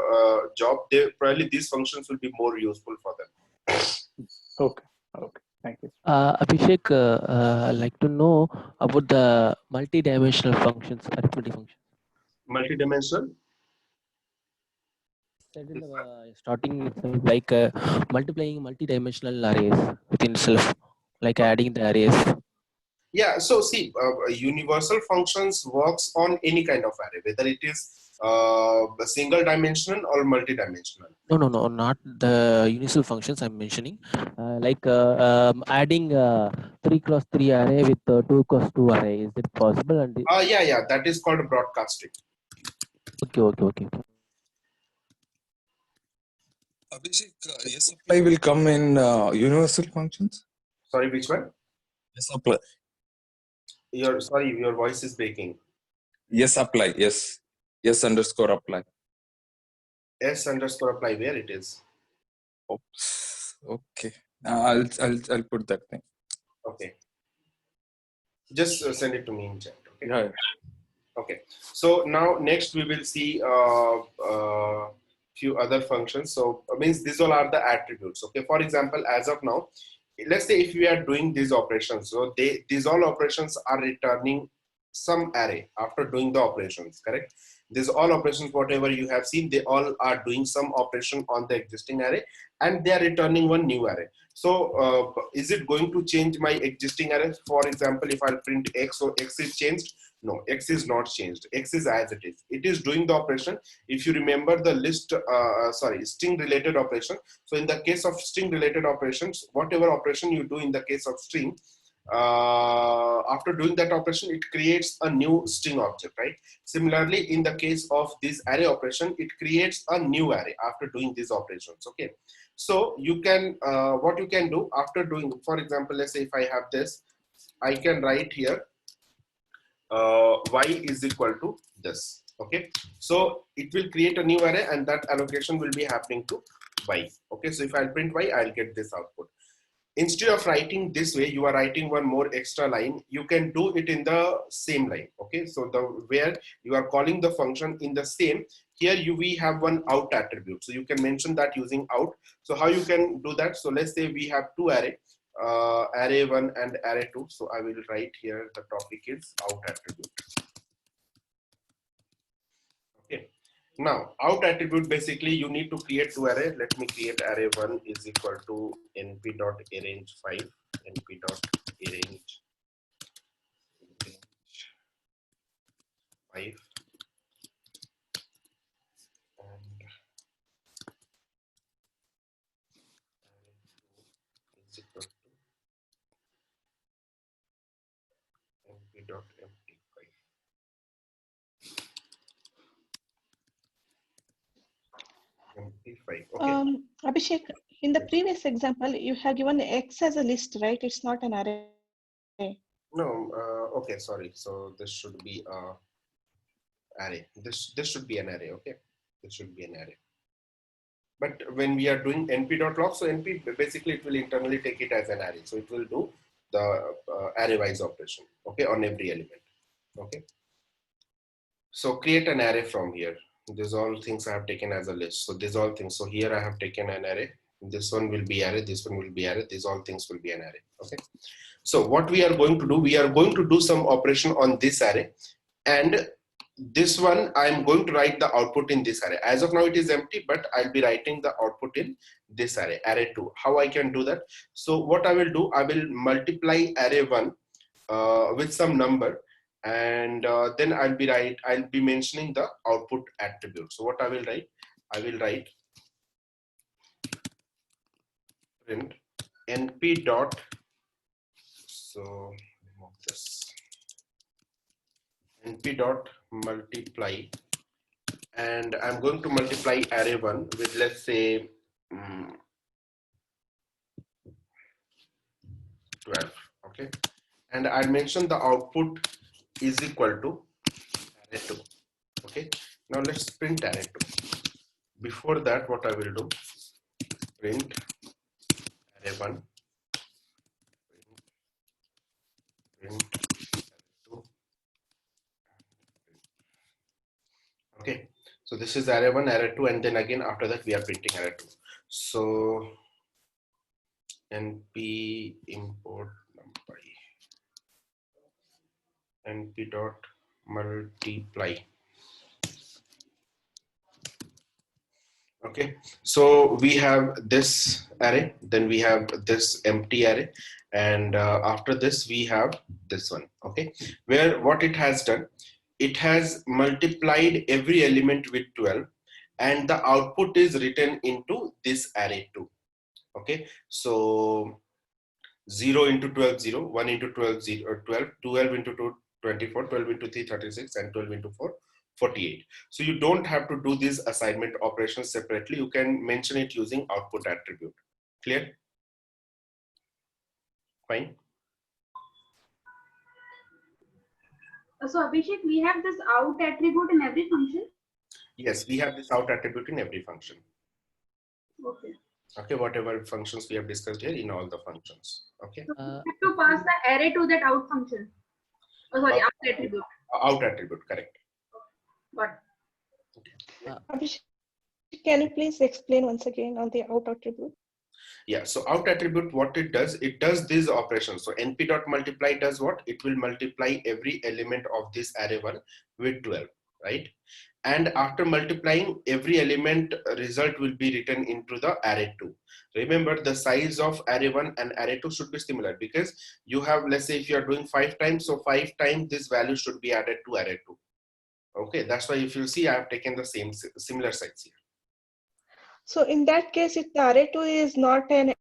job, they probably these functions will be more useful for them. Okay. Okay. Thank you. Abhishek, I'd like to know about the multi-dimensional functions, arithmetic functions. Multidimensional. Said in the starting itself, like multiplying multi-dimensional arrays within itself, like adding the arrays. Yeah, so see, universal functions works on any kind of array, whether it is single dimensional or multi-dimensional. No, not the universal functions I'm mentioning. Adding 3 cross 3 array with 2 cross 2 array. Is it possible? And Yeah, that is called broadcasting. okay. Abhishek, yes apply will come in universal functions? Sorry, which one? Yes apply. Your voice is breaking. Yes apply. Yes. Yes underscore apply. S underscore apply, where it is? Oops. Okay. I'll put that thing. Okay. Just send it to me in chat. Okay. Yeah. Okay. So now next we will see few other functions. So means these all are the attributes. Okay. For example, as of now, let's say if we are doing these operations, so these all operations are returning some array after doing the operations. Correct. These all operations, whatever you have seen, they all are doing some operation on the existing array, and they are returning one new array. So is it going to change my existing array? For example, if I'll print x, so x is changed. No, x is not changed. X is as it is. It is doing the operation. If you remember the string related operation. So in the case of string related operations, whatever operation you do in the case of string, after doing that operation, it creates a new string object, right? Similarly, in the case of this array operation, it creates a new array after doing these operations. Okay. So you can, what you can do after doing, for example, let's say if I have this, I can write here y is equal to this. Okay, so it will create a new array, and that allocation will be happening to y. Okay, so if I'll print y, I'll get this output. Instead of writing this way, you are writing one more extra line. You can do it in the same line. Okay, so where you are calling the function in the same, here we have one out attribute. So you can mention that using out. So how you can do that? So let's say we have two array, array 1 and array 2. So I will write here the topic is out attribute. Okay. Now, out attribute, basically you need to create two array. Let me create array 1 is equal to np.arrange 5, np.arrange 5 and is equal to np dot empty 5. Empty 5. Okay. Abhishek, in the Yes. previous example, you have given X as a list, right? It's not an array. No, okay, sorry. So this should be a array. This should be an array, okay? This should be an array. But when we are doing np.log, so np basically it will internally take it as an array. So it will do the array-wise operation, okay, on every element, okay? So create an array from here. These all things I have taken as a list. So these all things. So here I have taken an array. This one will be array. This one will be array. These all things will be an array, okay? So what we are going to do, we are going to do some operation on this array, and this one I'm going to write the output in this array. As of now it is empty, but I'll be writing the output in this array, array 2. How I can do that? So what I will do, I will multiply array 1 with some number, and then I'll be mentioning the output attribute. So what I will write, print np dot, so remove this, np dot multiply, and I'm going to multiply array 1 with, let's say, 12, okay? And I'll mention the output is equal to array 2, okay? Now let's print array 2. Before that, what I will do, print array 1, print array 2, okay? So this is array 1, array 2, and then again after that we are printing array 2. So np import numpy, np dot multiply. Okay, so we have this array, then we have this empty array, and after this we have this one, okay, where what it has done, it has multiplied every element with 12, and the output is written into this array too, okay? So 0 into 12, 0, 1 into 12, 0, 12, 12 into 2, 24, 12 into 3, 36, and 12 into 4, 48. So you don't have to do these assignment operations separately. You can mention it using output attribute. Clear? Fine. So Abhishek, we have this out attribute in every function? Yes, we have this out attribute in every function. Okay. Okay, whatever functions we have discussed here, in all the functions. Okay. So we have to pass the array to that out function. Oh, sorry, out attribute. Out attribute, correct. Got Abhishek, can you please explain once again on the out attribute? Yeah, so out attribute, what it does these operations. So np dot multiply does what? It will multiply every element of this array 1 with 12, right? And after multiplying, every element result will be written into the array 2. Remember, the size of array 1 and array 2 should be similar, because you have, let's say if you are doing 5 times, so 5 times this value should be added to array 2. Okay, that's why if you see, I have taken the same similar size here. So in that case, if the array 2 is not an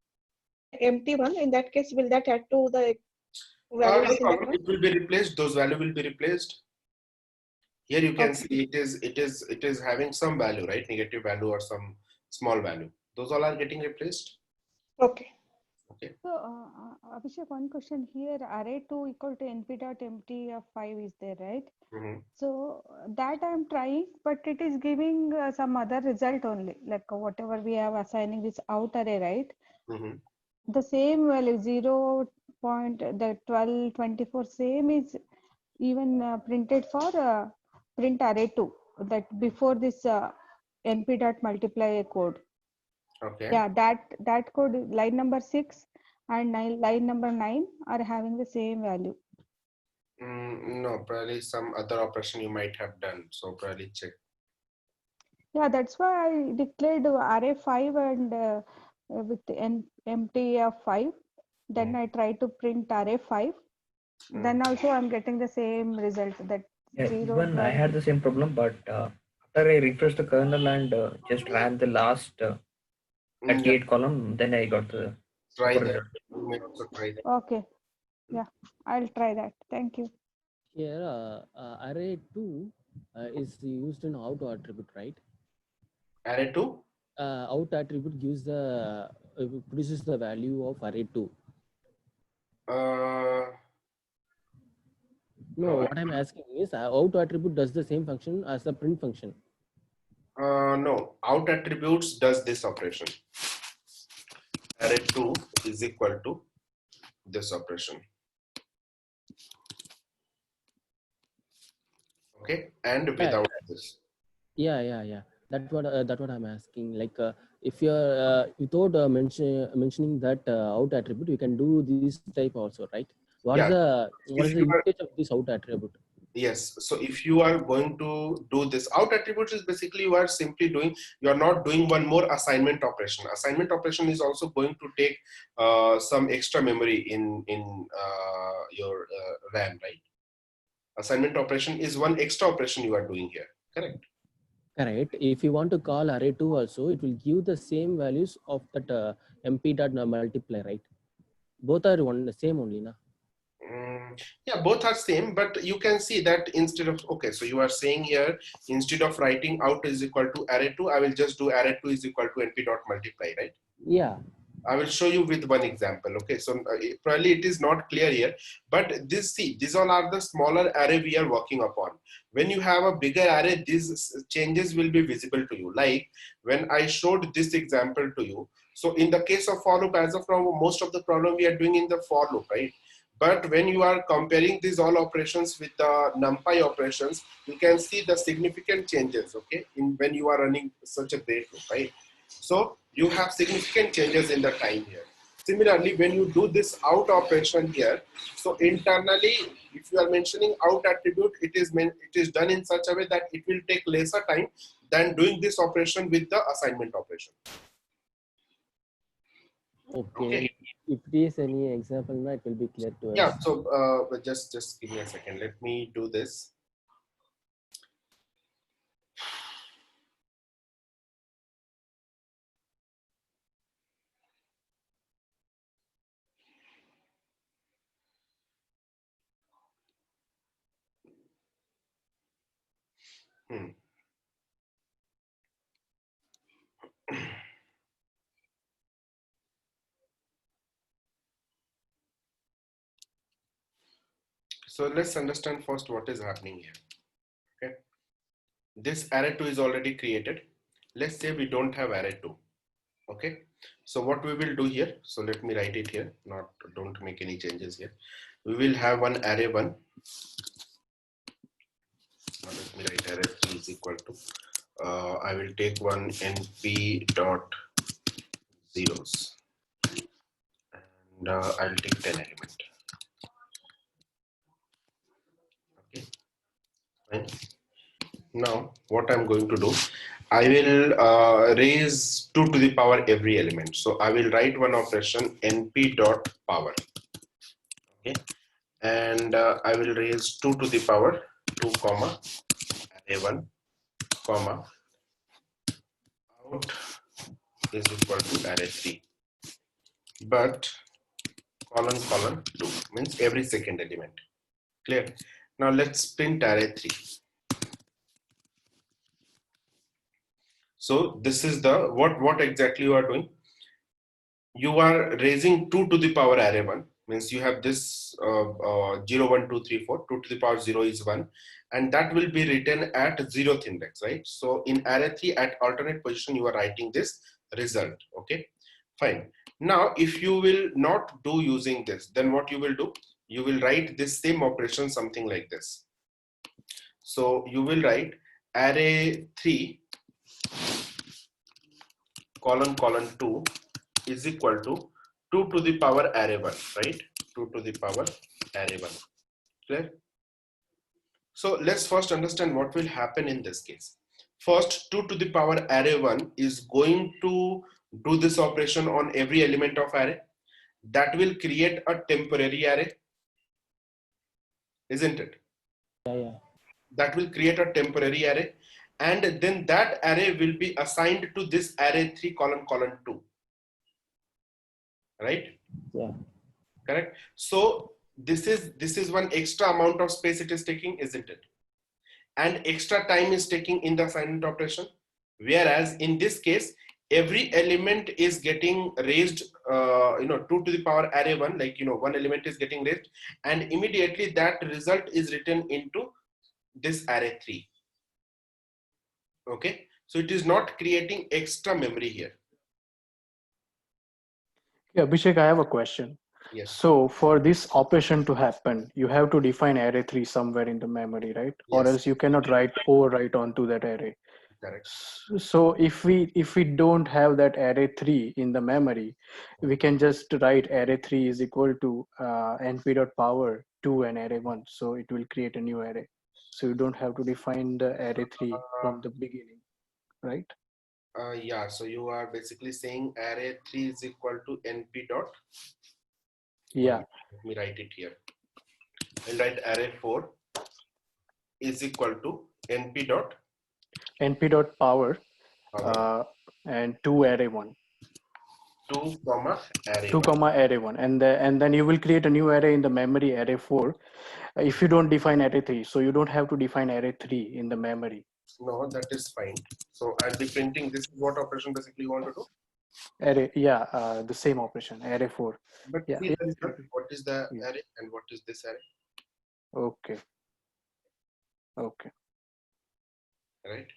empty one, in that case, will that add to the values No in that problem. one? It will be replaced. Those value will be replaced. Here you can see it is having some value, right? Negative value or some small value. Those all are getting replaced. Okay. Okay. So, Abhishek, one question here, array 2 equal to np dot empty of 5 is there, right? Mm-hmm. So that I'm trying, but it is giving some other result only, like whatever we have assigning this out array, right? Mm-hmm. The same value 0 point, the 12, 24, same is even printed for print array 2, that before this np dot multiply code. Okay. Yeah, that code, line number 6 and line number 9 are having the same value. No, probably some other operation you might have done. So probably check. Yeah, that's why I declared array 5 and with empty of 5. Then I try to print array 5. Then also I'm getting the same result, that Yeah, zero, even I 12. had the same problem, but after I refreshed the kernel and just ran the last Yeah, 38 column, then I got the try proper that. result. You may also try that. Okay. Yeah, I'll try that. Thank you. Here, array 2 is used in out attribute, right? Array 2? Out attribute gives the produces the value of array 2. No, No, what I'm asking is out attribute does the same function as the print function. no. Out attributes does this operation. Array 2 is equal to this operation. Okay, and without this. Yeah. That's what I'm asking. Like, if you're without mentioning that out attribute, you can do this type also, right? What is Yeah, the if you are, usage of this out attribute? yes. So if you are going to do this out attributes is basically you are simply doing, you are not doing one more assignment operation. Assignment operation is also going to take some extra memory in your RAM, right? Assignment operation is one extra operation you are doing here, correct? Correct. If you want to call array 2 also, it will give the same values of that mp dot multiply, right? Both are one the same only, na? Yeah, both are same, but you can see that instead of, okay, so you are saying here, instead of writing out is equal to array 2, I will just do array 2 is equal to np dot multiply, right? Yeah. I will show you with one example. Okay, so probably it is not clear here, but this, see, these all are the smaller array we are working upon. When you have a bigger array, these changes will be visible to you. Like when I showed this example to you. So in the case of for loop, as of now, most of the problem we are doing in the for loop, right? But when you are comparing these all operations with the Numpy operations, you can see the significant changes, okay, in when you are running such a great loop, right? So you have significant changes in the time here. Similarly, when you do this out operation here, so internally, if you are mentioning out attribute, it is done in such a way that it will take lesser time than doing this operation with the assignment operation. Okay. If there is any example, na, it will be clear to us. Yeah. So but just give me a second. Let me do this. So let's understand first what is happening here. Okay. This array 2 is already created. Let's say we don't have array 2. Okay. So what we will do here, so let me write it here, don't make any changes here. We will have one array 1. Now let me write array 3 is equal to, I will take one np dot zeros and I'll take 10 element. Okay. Fine. Now what I'm going to do, I will raise 2 to the power every element. So I will write one operation np dot power. Okay. And I will raise 2 to the power 2 comma array 1 comma out is equal to array 3, but colon 2 means every second element. Clear? Now let's print array 3. So this is the what exactly you are doing. You are raising 2 to the power array 1, means you have this 0 1 2 3 4, 2 to the power 0 is 1, and that will be written at 0th index, right? So in array 3 at alternate position you are writing this result. Okay, fine. Now if you will not do using this, then what you will do, you will write this same operation something like this. So you will write array 3 colon 2 is equal to 2 to the power array 1, right? 2 to the power array 1. Clear? So let's first understand what will happen in this case. First, 2 to the power array 1 is going to do this operation on every element of array. That will create a temporary array, isn't it? Yeah. that will create a temporary array, and then that array will be assigned to this array 3 colon 2, right? Yeah. Correct. So this is one extra amount of space it is taking, isn't it? And extra time is taking in the assignment operation, whereas in this case every element is getting raised 2 to the power array 1, like one element is getting raised, and immediately that result is written into this array 3. Okay, so it is not creating extra memory here. Yeah, Abhishek, I have a question. Yes. So for this operation to happen, you have to define array 3 somewhere in the memory, right? Or Yes. else you cannot overwrite onto that array. Correct. So if we don't have that array 3 in the memory, we can just write array 3 is equal to np.power 2 and array 1. So it will create a new array. So you don't have to define the array 3 from the beginning, right? Yeah, so you are basically saying array 3 is equal to np dot. Yeah. Let me write it here. I'll write array 4 is equal to np dot np.power and 2 array 1. 2 comma array 2 1. comma array 1, and then you will create a new array in the memory, array 4, if you don't define array 3. So you don't have to define array 3 in the memory. No, that is fine. So I'll be printing this is what operation basically you want to do. Array, yeah, the same operation, array 4. But Yeah. see the result. What is the Yeah. array and what is this array? Okay. Okay. Right.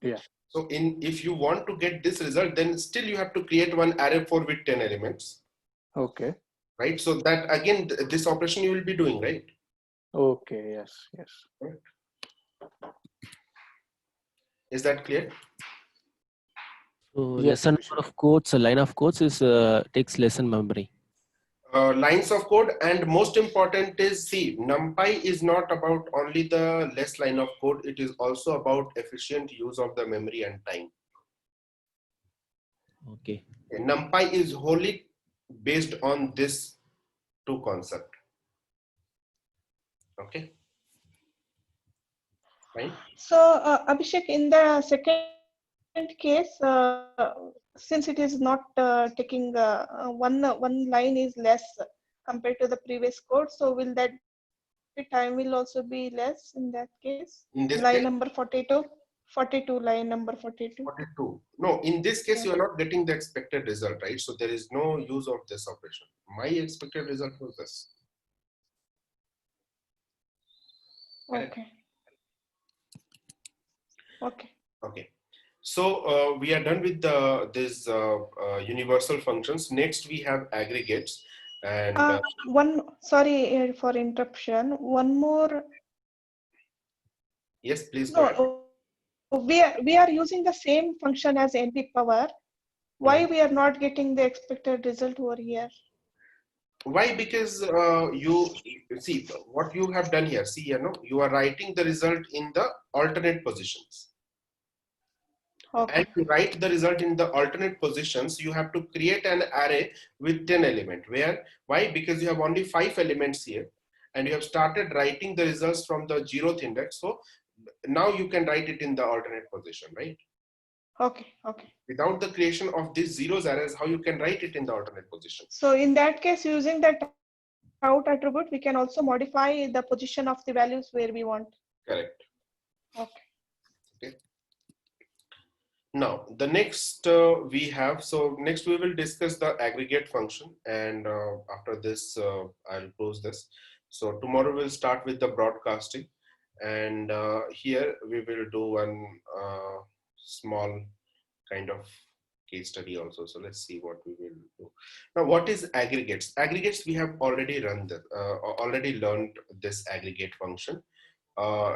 Yeah. So if you want to get this result, then still you have to create one array 4 with 10 elements. Okay. Right. So that again, this operation you will be doing, right? Okay. Yes. Yes. Right. Is that clear? So Yes, lesson Abhishek. number of codes, a line of codes is takes lesson memory. Lines of code, and most important is, see, Numpy is not about only the less line of code, it is also about efficient use of the memory and time. Okay. Numpy is wholly based on this two concept. Okay. Fine. So Abhishek, in the second case, since it is not taking one line is less compared to the previous code, so will that be time will also be less in that case? In this line case, number 42, 42, line number 42. 42. No, in this case, Yeah. you are not getting the expected result, right? So there is no use of this operation. My expected result was this. Okay. Okay. Okay. So we are done with this universal functions. Next, we have aggregates. And sorry for interruption. One more. yes, please go ahead. No, we are using the same function as np power. Why we are not getting the expected result over here? Why? Because you see what you have done here. See, you are writing the result in the alternate positions. Okay. And to write the result in the alternate positions, you have to create an array with 10 elements. Why? Because you have only 5 elements here, and you have started writing the results from the 0th index. So now you can write it in the alternate position, right? Okay. Okay. Without the creation of these zeros arrays, how you can write it in the alternate position? So in that case, using the out attribute, we can also modify the position of the values where we want. Correct. Okay. Okay. Now the next we have, so next we will discuss the aggregate function, and after this I'll close this. So tomorrow we'll start with the broadcasting, and here we will do one small kind of case study also. So let's see what we will do. Now, what is aggregates? Aggregates, we have already already learned this aggregate function.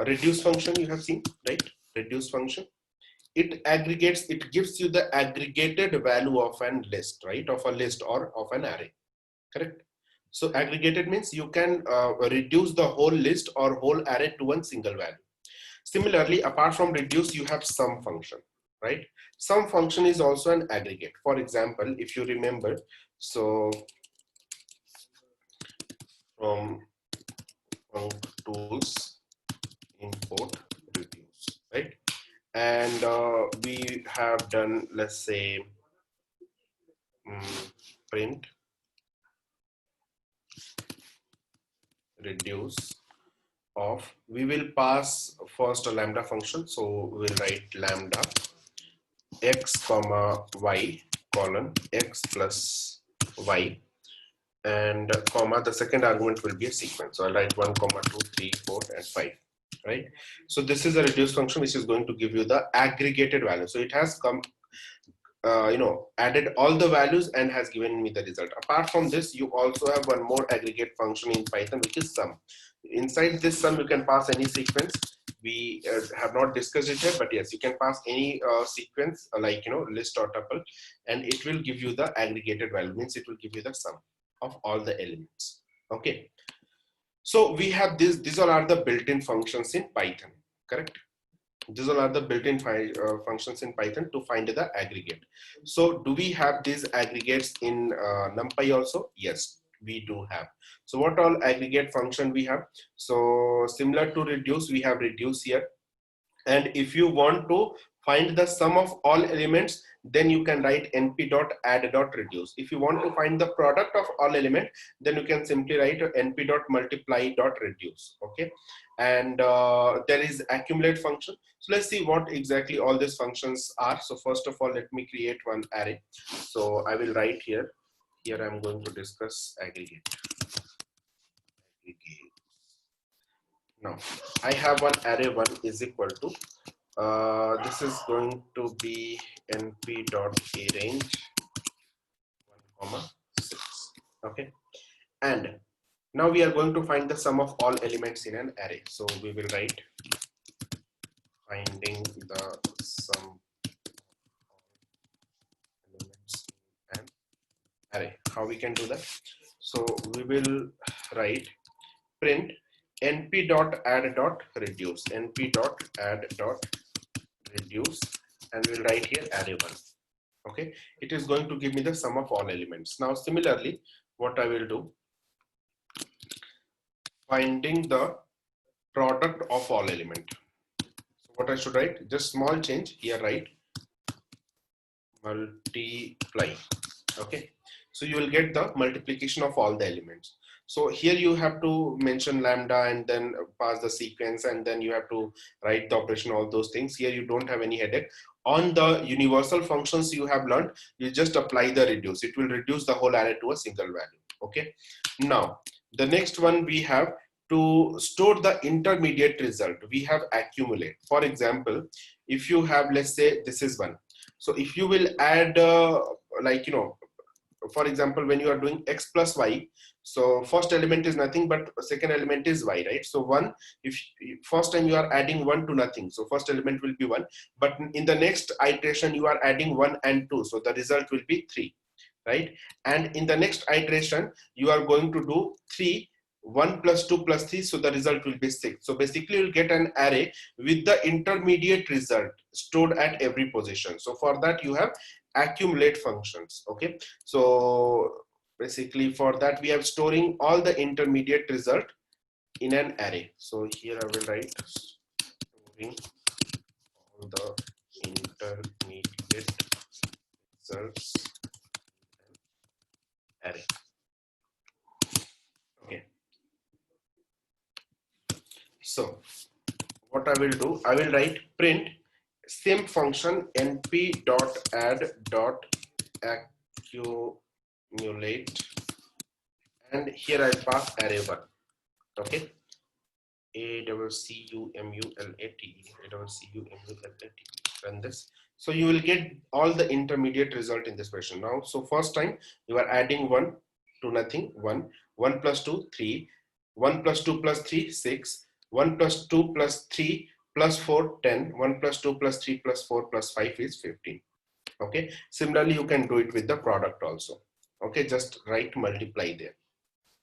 Reduce function you have seen, right? Reduce function. It aggregates, it gives you the aggregated value of an list, right? Of a list or of an array, correct? So aggregated means you can reduce the whole list or whole array to one single value. Similarly, apart from reduce, you have sum function, right? Sum function is also an aggregate. For example, if you remember, so from tools import and we have done, let's say, print reduce of, we will pass first a lambda function, so we'll write lambda x comma y colon x plus y, and comma, the second argument will be a sequence, so I'll write 1 comma 2 3 4 and 5, right? So this is a reduce function which is going to give you the aggregated value. So it has come added all the values and has given me the result. Apart from this, you also have one more aggregate function in Python, which is sum. Inside this sum, you can pass any sequence. We have not discussed it yet, but yes, you can pass any sequence like list or tuple, and it will give you the aggregated value. Means it will give you the sum of all the elements. Okay. So we have this. These all are the built-in functions in Python. Correct. These all are the built-in functions in Python to find the aggregate. So do we have these aggregates in NumPy also? Yes, we do have. So what all aggregate function we have? So similar to reduce, we have reduce here. And if you want to find the sum of all elements, then you can write np.add.reduce. If you want to find the product of all elements, then you can simply write np.multiply.reduce. Okay. And there is accumulate function. So let's see what exactly all these functions are. So first of all, let me create one array. So I will write here I'm going to discuss aggregate. Now I have one array 1 is equal to this is going to be np.arange 1, 6. Okay. And now we are going to find the sum of all elements in an array. So we will write finding the sum of elements in an array. How we can do that? So we will write print np.add.reduce, np.add.reduce, and we'll write here array 1. Okay, it is going to give me the sum of all elements. Now similarly, what I will do, finding the product of all element. So what I should write, just small change here, write multiply. Okay, so you will get the multiplication of all the elements. So here you have to mention lambda and then pass the sequence, and then you have to write the operation, all those things. Here you don't have any headache. On the universal functions you have learned, you just apply the reduce. It will reduce the whole array to a single value. Okay. Now the next one, we have to store the intermediate result. We have accumulate. For example, if you have, let's say this is 1. So if you will add for example, when you are doing x plus y, so first element is nothing but second element is y, right? So 1, if first time you are adding 1 to nothing, so first element will be 1, but in the next iteration you are adding 1 and 2, so the result will be 3, right? And in the next iteration you are going to do 3, 1 plus 2 plus 3, so the result will be 6. So basically you'll get an array with the intermediate result stored at every position. So for that you have accumulate functions. Okay, so basically for that we have storing all the intermediate result in an array. So here I will write storing all the intermediate results in an array. Okay, so what I will do, I will write print same function np.add.accumulate, and here I pass array 1. Okay, ACCUMULAT, run this. So you will get all the intermediate result in this question. Now, so first time you are adding 1 to nothing, 1, 1 plus 2, 3, 1 plus 2 plus 3, 6, 1 plus 2 plus 3 plus 4, 10, 1 plus 2 plus 3 plus 4 plus 5 is 15. Okay, similarly you can do it with the product also. Okay, just write multiply there.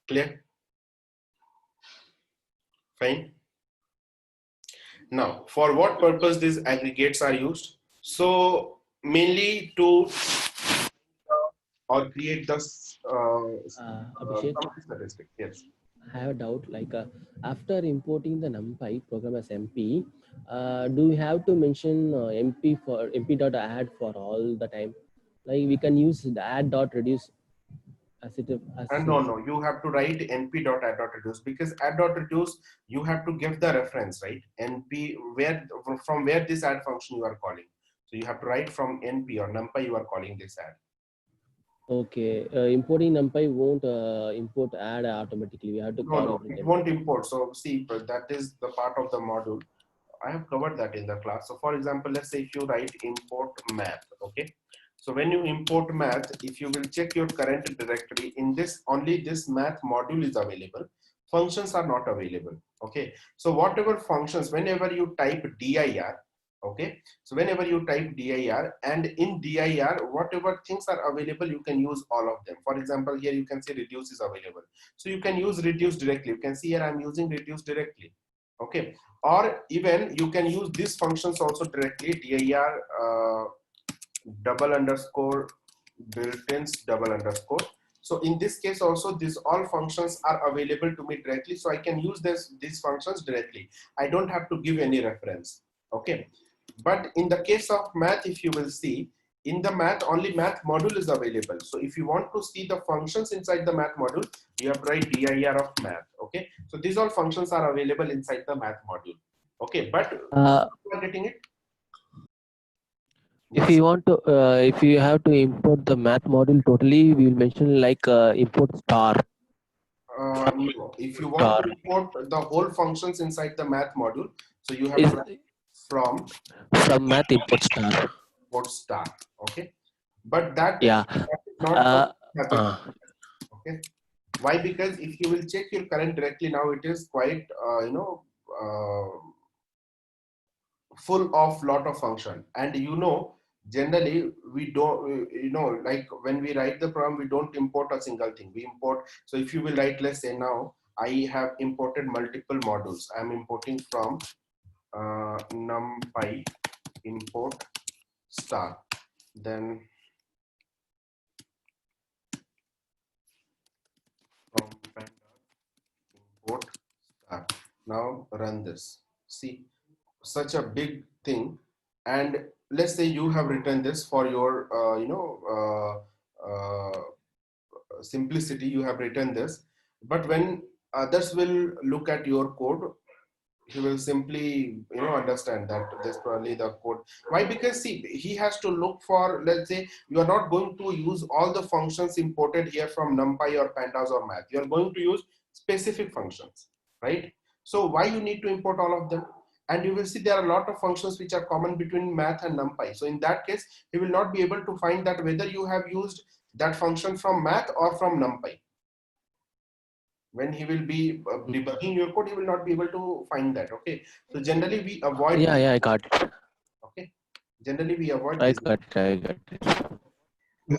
Clear? Fine. Now, for what purpose these aggregates are used? So mainly to or create the Abhishek, statistic. Yes. have a doubt. Like after importing the NumPy program as MP, do we have to mention MP for MP dot add for all the time? Like we can use the add dot reduce as it as No, is. no, you have to write np.add.reduce, because add.reduce, you have to give the reference, right? Np, where from where this add function you are calling. So you have to write from np or numpy you are calling this add. Okay, importing NumPy won't import add automatically. We have to No, call no, every it time. won't import. So see, but that is the part of the module. I have covered that in the class. So for example, let's say if you write import math, okay? So when you import math, if you will check your current directory, in this only this math module is available. Functions are not available, okay? So whatever functions, whenever you type dir, okay? So whenever you type dir, and in dir, whatever things are available, you can use all of them. For example, here you can see reduce is available. So you can use reduce directly. You can see here I'm using reduce directly, okay? Or even you can use these functions also directly, dir double underscore built-ins double underscore. So in this case also, these all functions are available to me directly, so I can use these functions directly. I don't have to give any reference, okay? But in the case of math, if you will see, in the math, only math module is available. So if you want to see the functions inside the math module, you have to write dir of math, okay? So these all functions are available inside the math module, okay? But you are getting it? If Yes. you want to, if you have to import the math module totally, we will mention like import star. No. If you want Star to import the whole functions inside the math module, so you have is to write from from math import star. import star, okay? But that Yeah. is not the Uh, habit, uh, okay? Why? Because if you will check your current directly now, it is quite full of lot of function, and generally we don't like when we write the program, we don't import a single thing, we import. So if you will write, let's say now I have imported multiple modules. I'm importing from numpy import star, then from pandas import star. Now run this. See, such a big thing. And let's say you have written this for your simplicity, you have written this, but when others will look at your code, he will simply understand that this probably the code. Why? Because see, he has to look for, let's say you are not going to use all the functions imported here from numpy or pandas or math. You are going to use specific functions, right? So why you need to import all of them? And you will see there are a lot of functions which are common between math and numpy. So in that case, he will not be able to find that whether you have used that function from math or from numpy. When he will be debugging your code, he will not be able to find that, okay? So generally we avoid yeah, this, yeah, I got it. okay? Generally we avoid I this. got it. I got it.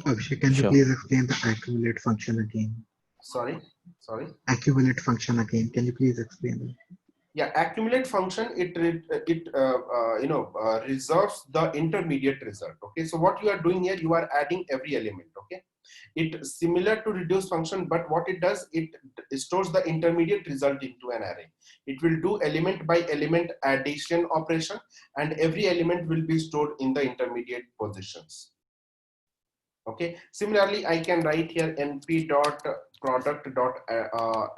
Abhishek, can you Sure. please explain the accumulate function again? Sorry. Accumulate function again. Can you please explain that? Yeah, accumulate function, it reserves the intermediate result, okay? So what you are doing here, you are adding every element, okay? It's similar to reduce function, but what it does, it stores the intermediate result into an array. It will do element by element addition operation, and every element will be stored in the intermediate positions, okay? Similarly, I can write here np dot product dot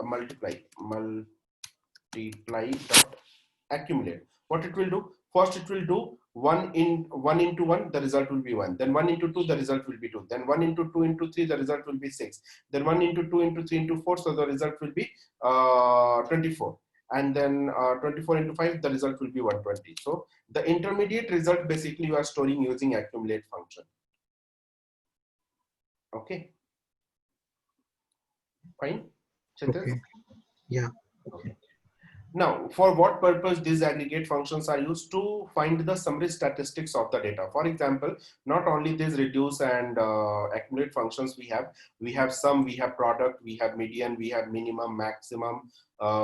multiply dot accumulate. What it will do? First, it will do 1 into 1, the result will be 1. Then 1 into 2, the result will be 2. Then 1 into 2 into 3, the result will be 6. Then 1 into 2 into 3 into 4, so the result will be 24. And then 24 into 5, the result will be 120. So the intermediate result basically you are storing using accumulate function. Okay. Fine. Okay. Yeah. Okay. Now, for what purpose these aggregate functions are used? To find the summary statistics of the data. For example, not only these reduce and accumulate functions we have sum, we have product, we have median, we have minimum, maximum,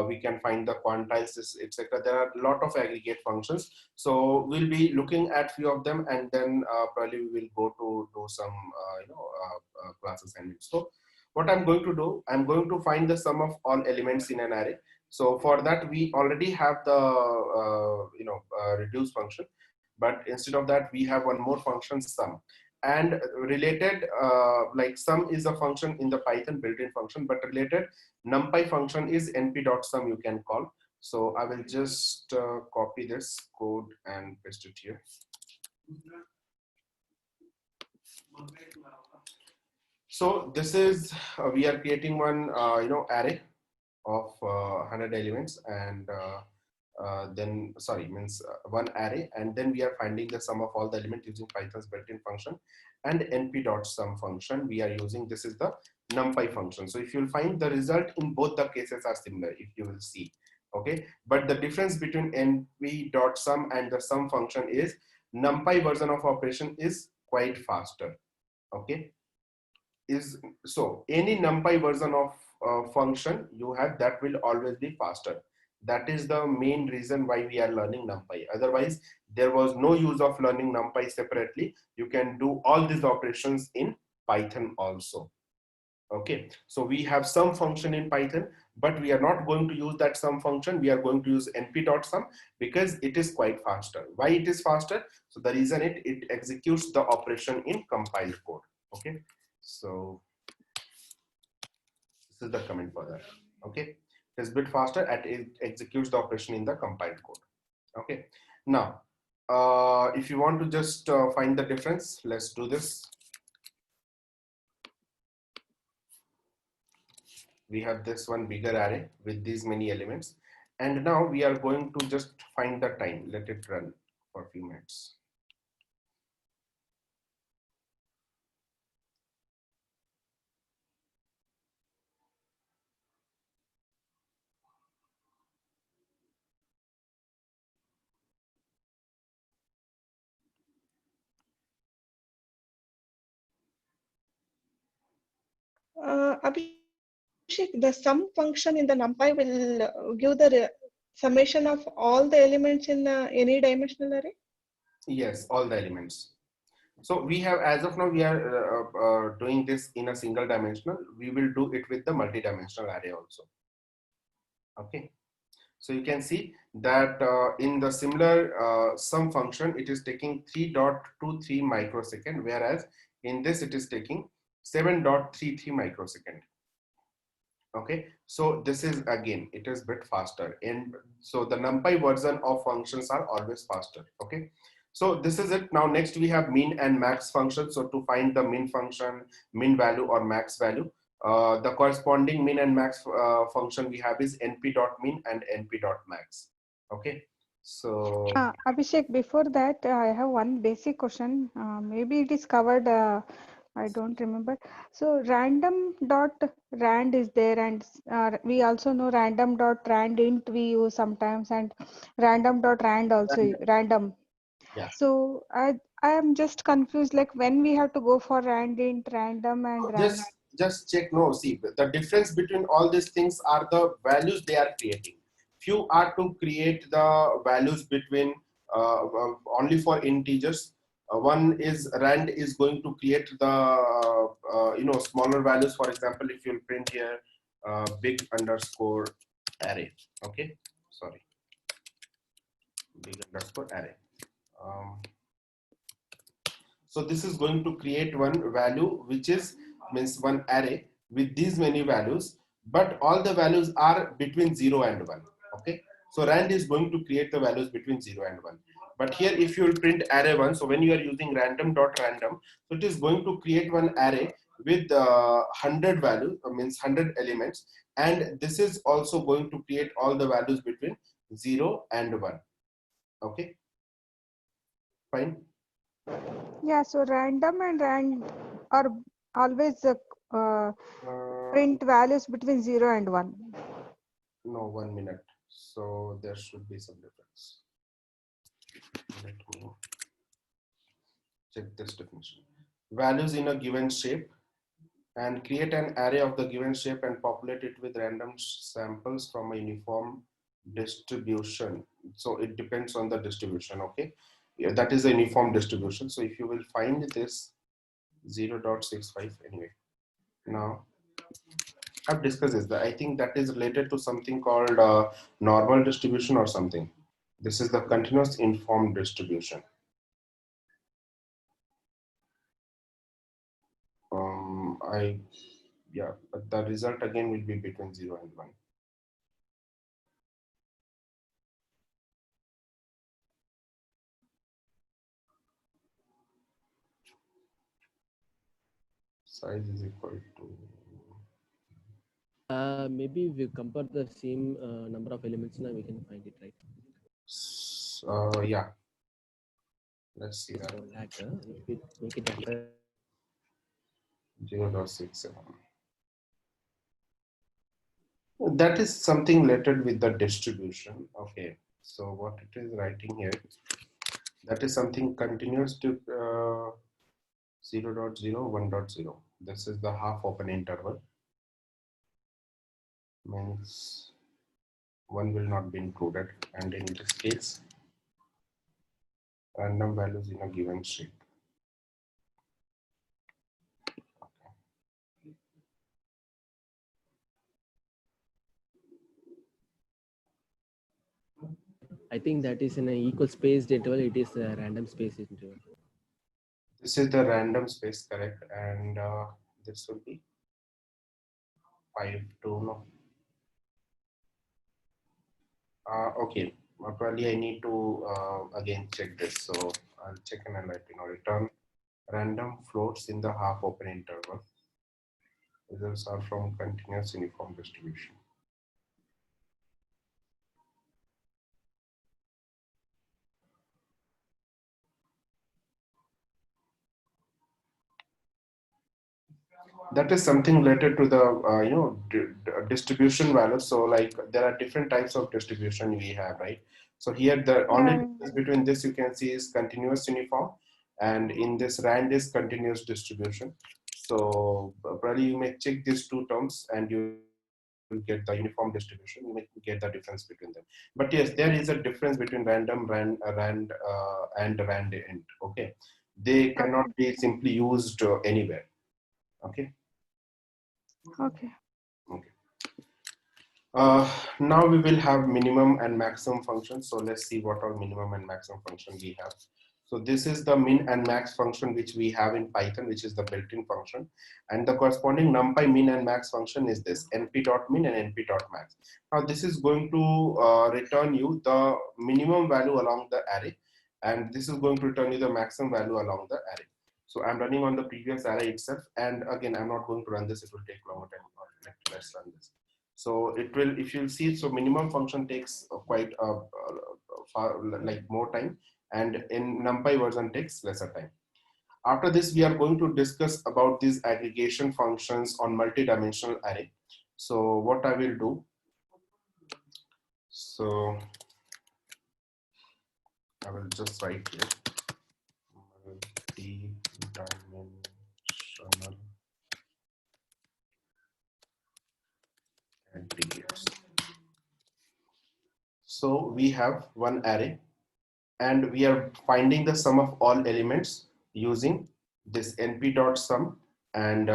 we can find the quantiles, etc. There are a lot of aggregate functions. So we'll be looking at few of them, and then probably we will go to do some classes and so. what I'm going to do, I'm going to find the sum of all elements in an array. So for that, we already have the reduce function, but instead of that, we have one more function, sum. And related, like sum is a function in the Python built-in function, but related numpy function is np.sum you can call. So I will just copy this code and paste it here. So this is we are creating one array of 100 elements, and then sorry means one array, and then we are finding the sum of all the elements using Python's built-in function and np.sum function we are using. This is the numpy function. So if you'll find the result in both the cases are similar, if you will see, okay, but the difference between np.sum and the sum function is numpy version of operation is quite faster, okay. Is so any numpy version of function you have, that will always be faster. That is the main reason why we are learning numpy. Otherwise there was no use of learning numpy separately. You can do all these operations in Python also, okay. So we have some function in Python, but we are not going to use that sum function. We are going to use np.sum because it is quite faster. Why it is faster? So the reason it executes the operation in compiled code, okay. So this is the comment for that, okay. It is a bit faster and it executes the operation in the compiled code, okay. Now if you want to just find the difference, let's do this. We have this one bigger array with these many elements, and now we are going to just find the time. Let it run for a few minutes. Abhishek, the sum function in the numpy will give the summation of all the elements in any dimensional array? Yes, all the elements. So we have, as of now, we are doing this in a single dimensional. We will do it with the multi-dimensional array also. Okay. So you can see that in the similar sum function, it is taking 3.23 microsecond, whereas in this it is taking 7.33 microsecond. Okay, so this is again, it is bit faster, and so the numpy version of functions are always faster. Okay, so this is it. Now next we have min and max function. So to find the min function, min value or max value, the corresponding min and max function we have is np.min and np.max. Okay, so Abhishek, before that, I have one basic question. Maybe it is covered. I don't remember. So random dot rand is there, and we also know random dot rand int we use sometimes, and random dot rand also random. yeah. So I am just confused. Like when we have to go for rand int, random, and rand. Just check. No, see, the difference between all these things are the values they are creating. Few are to create the values between only for integers. One is rand is going to create the smaller values. For example, if you print here big underscore array. Okay, sorry, big underscore array. So this is going to create one value which is means one array with these many values, but all the values are between 0 and 1. Okay, so rand is going to create the values between 0 and 1. But here if you will print array 1, so when you are using random dot random, so it is going to create one array with 100 values, means 100 elements, and this is also going to create all the values between 0 and 1. Okay, fine. Yeah, so random and rand are always print values between 0 and 1. No, 1 minute. So there should be some difference. Let me check this definition. Values in a given shape, and create an array of the given shape and populate it with random samples from a uniform distribution. So it depends on the distribution. Okay, yeah, that is a uniform distribution. So if you will find this 0.65 anyway. Now I've discussed this. I think that is related to something called normal distribution or something. This is the continuous informed distribution. Yeah, but the result again will be between 0 and 1. Size is equal to. Maybe if we compare the same number of elements now, we can find it, right? Yeah. Let's see that. So like if we make it after 0.67. That is something related with the distribution. Okay. So what it is writing here, that is something continuous to 0.0, 1.0. This is the half open interval. Means one will not be included, and in this case random values in a given shape. I think that is in an equal spaced interval. It is a random space interval. This is the random space, correct? And this will be 5 to no. Okay, probably I need to again check this. So I'll check and I'll let you know. Return random floats in the half open interval. Results are from continuous uniform distribution. That is something related to the distribution values. So like there are different types of distribution we have, right? So here the only difference between this you can see is continuous uniform, and in this rand is continuous distribution. So probably you may check these two terms and you will get the uniform distribution. You may get the difference between them. But yes, there is a difference between random, and rand int. Okay, they cannot be simply used anywhere. Okay. Okay. Okay. Now we will have minimum and maximum functions. So let's see what all minimum and maximum function we have. So this is the min and max function which we have in Python, which is the built-in function. And the corresponding NumPy min and max function is this np.min and np.max. Now this is going to return you the minimum value along the array. And this is going to return you the maximum value along the array. So I'm running on the previous array itself. And again, I'm not going to run this. It will take longer time. Let's run this. So it will, if you'll see, so minimum function takes quite far, like more time, and in NumPy version takes lesser time. After this, we are going to discuss about these aggregation functions on multi-dimensional array. So what I will do, so I will just write here multi-dimensional aggregates. So we have one array and we are finding the sum of all elements using this np.sum, and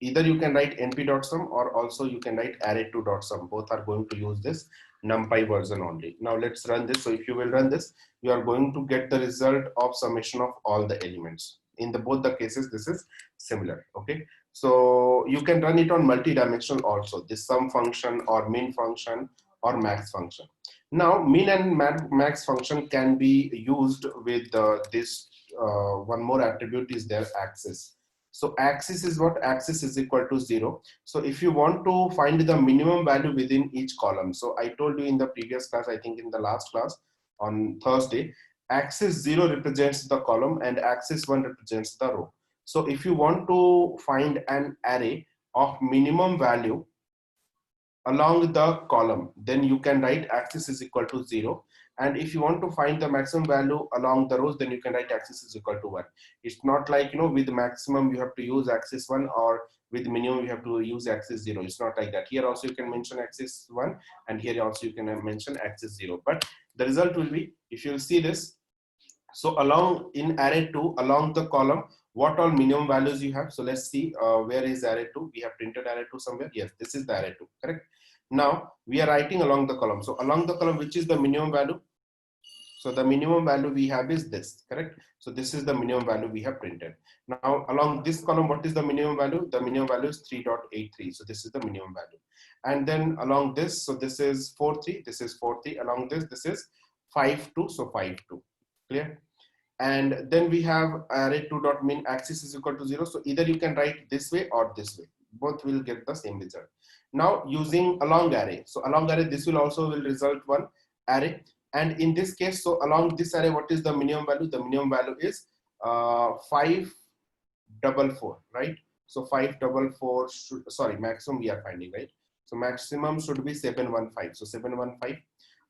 either you can write np.sum or also you can write array2.sum. Both are going to use this NumPy version only. Now let's run this. So if you will run this, you are going to get the result of summation of all the elements. In the both the cases, this is similar. Okay, so you can run it on multi-dimensional also, this sum function or min function or max function. Now, min and max function can be used with this one more attribute is their axis. So axis is what? Axis is equal to 0. So if you want to find the minimum value within each column, so I told you in the previous class, I think in the last class on Thursday, axis 0 represents the column and axis 1 represents the row. So if you want to find an array of minimum value along the column, then you can write axis is equal to 0. And if you want to find the maximum value along the rows, then you can write axis is equal to 1. It's not like, with maximum you have to use axis 1, or with minimum you have to use axis 0. It's not like that. Here also you can mention axis 1, and here also you can mention axis 0. But the result will be, if you'll see this, so along in array 2, along the column, what all minimum values you have. So let's see, where is array 2? We have printed array 2 somewhere. Yes, this is the array 2, correct? Now we are writing along the column. So along the column, which is the minimum value? So the minimum value we have is this, correct? So this is the minimum value we have printed. Now along this column, what is the minimum value? The minimum value is 3.83. So this is the minimum value. And then along this, so this is 4.3, this is 4.3. Along this, this is 5.2, so 5.2. Clear? And then we have array 2 dot min axis is equal to 0. So either you can write this way or this way. Both will get the same result. Now using along array. So along array, this will also result one array. And in this case, so along this array, what is the minimum value? The minimum value is 544, right? So 544 should, sorry, maximum we are finding, right? So maximum should be 715. So 715.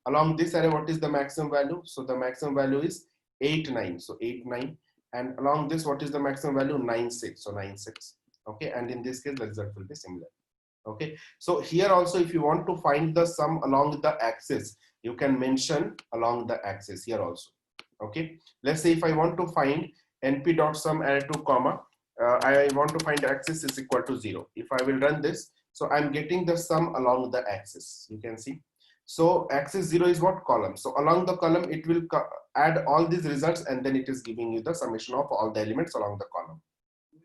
Along this array, what is the maximum value? So the maximum value is 89. So 89. And along this, what is the maximum value? 96. So 96. Okay. And in this case, the result will be similar. Okay. So here also, if you want to find the sum along the axis, you can mention along the axis here also. Okay. Let's say if I want to find np dot sum array 2 comma, I want to find axis is equal to 0. If I will run this, so I'm getting the sum along the axis. You can see. So axis 0 is what? Column. So along the column, it will add all these results, and then it is giving you the summation of all the elements along the column.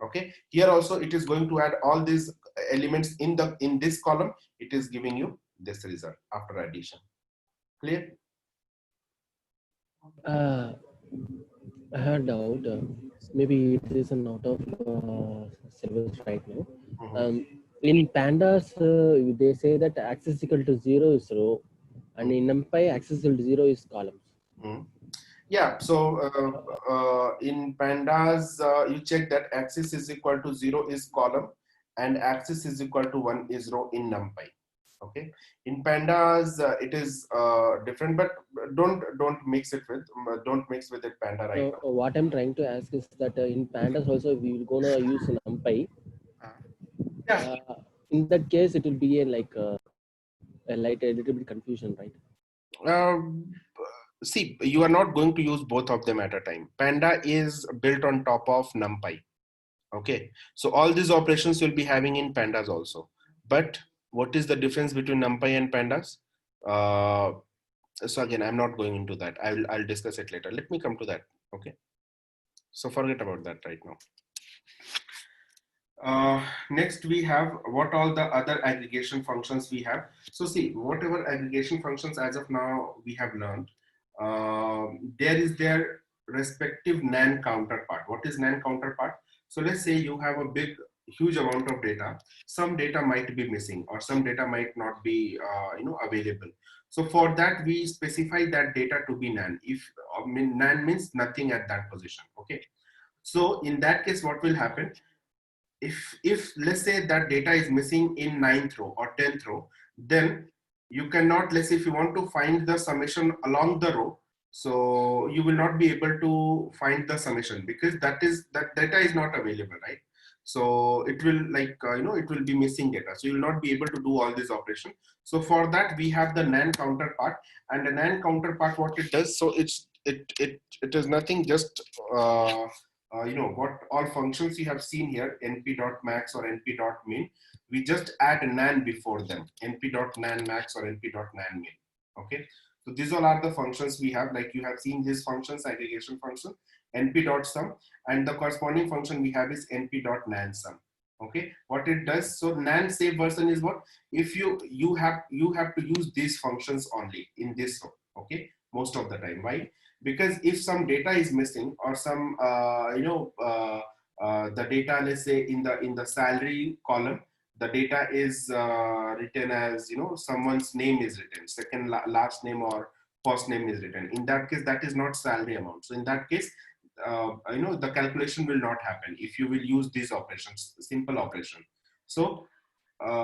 Okay. Here also it is going to add all these elements in this column. It is giving you this result after addition. Clear? I had a doubt. Maybe it is an out of syllabus right now. In pandas, they say that axis equal to 0 is row, and in NumPy, axis equal to 0 is columns. Yeah, so in pandas, you check that axis is equal to 0 is column and axis is equal to 1 is row in NumPy. Okay, in pandas it is different, but don't mix it with it panda right now. What I'm trying to ask is that in pandas also we will gonna use NumPy. Yeah. In that case, it will be a little bit confusion, right? See, you are not going to use both of them at a time. Panda is built on top of NumPy. Okay, so all these operations will be having in pandas also. But what is the difference between NumPy and pandas? So again, I'm not going into that. I'll discuss it later. Let me come to that. Okay, so forget about that right now. Next we have what all the other aggregation functions we have. So see, whatever aggregation functions as of now we have learned, there is their respective NaN counterpart. What is NaN counterpart? So let's say you have a huge amount of data. Some data might be missing, or some data might not be available. So for that, we specify that data to be NaN. If NaN means nothing at that position. Okay. So in that case, what will happen? If let's say that data is missing in 9th row or 10th row, then you cannot, let's say if you want to find the summation along the row, so you will not be able to find the summation because that data is not available, right? So it will it will be missing data, so you will not be able to do all this operation. So for that we have the NaN counterpart, and the NaN counterpart, what it does, so it is nothing, just what all functions you have seen here, np.max or np.min, we just add NaN before them, np.nanmax or np.nanmin. Okay, so these all are the functions we have. Like you have seen these functions, aggregation function, np.sum, and the corresponding function we have is np.nansum. Okay, what it does, so NaN save version is what, if you have to use these functions only in this row. Okay, most of the time. Why? Because if some data is missing, or some the data, let's say in the salary column, the data is written as someone's name is written, second last name or first name is written. In that case, that is not salary amount. So in that case, the calculation will not happen if you will use these operations, simple operation. So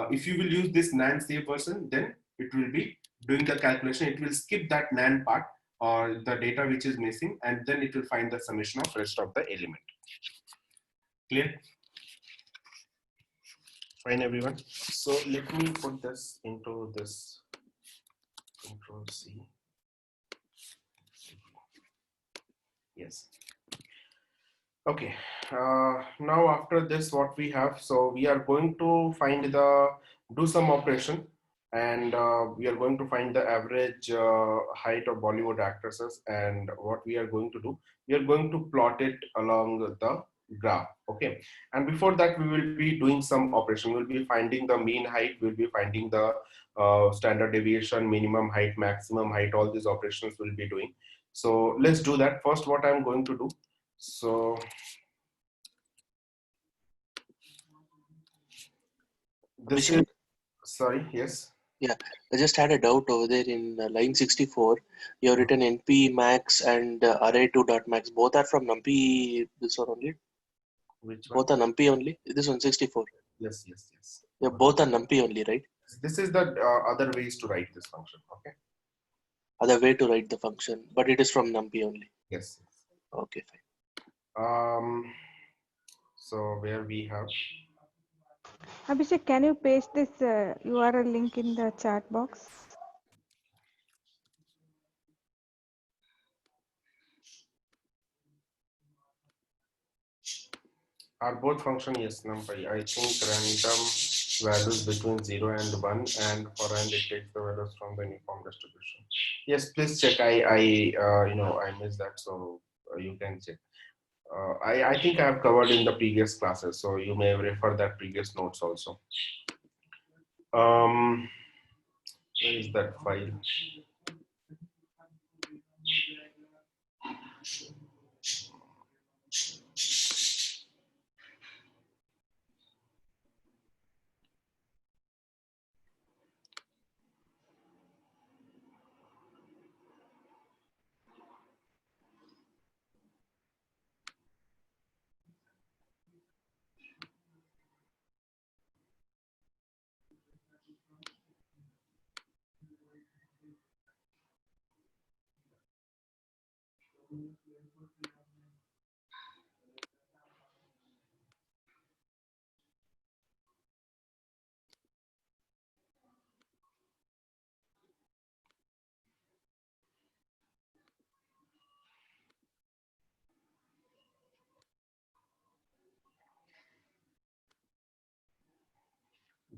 if you will use this NaN save version, then it will be doing the calculation. It will skip that NaN part or the data which is missing, and then it will find the summation of rest of the element. Clear? Fine, everyone. So let me put this into this Control C. Yes. Okay, now after this, what we have, so we are going to find the, do some operation, and we are going to find the average height of Bollywood actresses. And what we are going to do, we are going to plot it along the graph. Okay, and before that, we will be doing some operation. We'll be finding the mean height, we'll be finding the standard deviation, minimum height, maximum height, all these operations we'll be doing. So let's do that. First, what I'm going to do, so this is, Abhishek, sorry, yes. yeah, I just had a doubt over there in line 64. You have written NP max and array2.max. Both are from Numpy, this one only? Which one? Both are Numpy only? This one 64. Yes, yes, yes. Yeah, both are Numpy only, right? This is the other ways to write this function. Okay. Other way to write the function, but it is from Numpy only. Yes. Okay, fine. So where we have, Abhishek, can you paste this URL link in the chat box? are both function, yes, numpy. I think random values between 0 and 1, and for and it takes the values from the uniform distribution. Yes, please check. I missed that, so you can check. I think I have covered in the previous classes, so you may refer that previous notes also. Where is that file?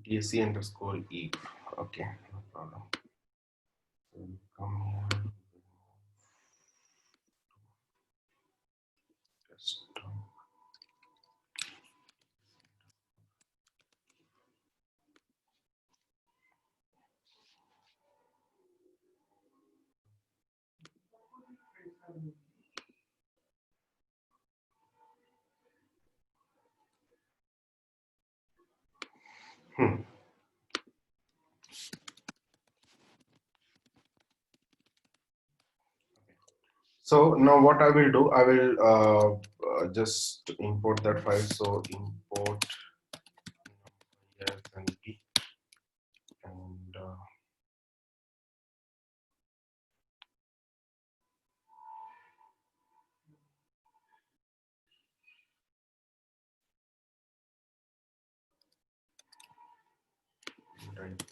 DSC underscore Eve. Okay, no problem. So we come here. Just So now what I will do, I will just import that file. So import yes and P, and write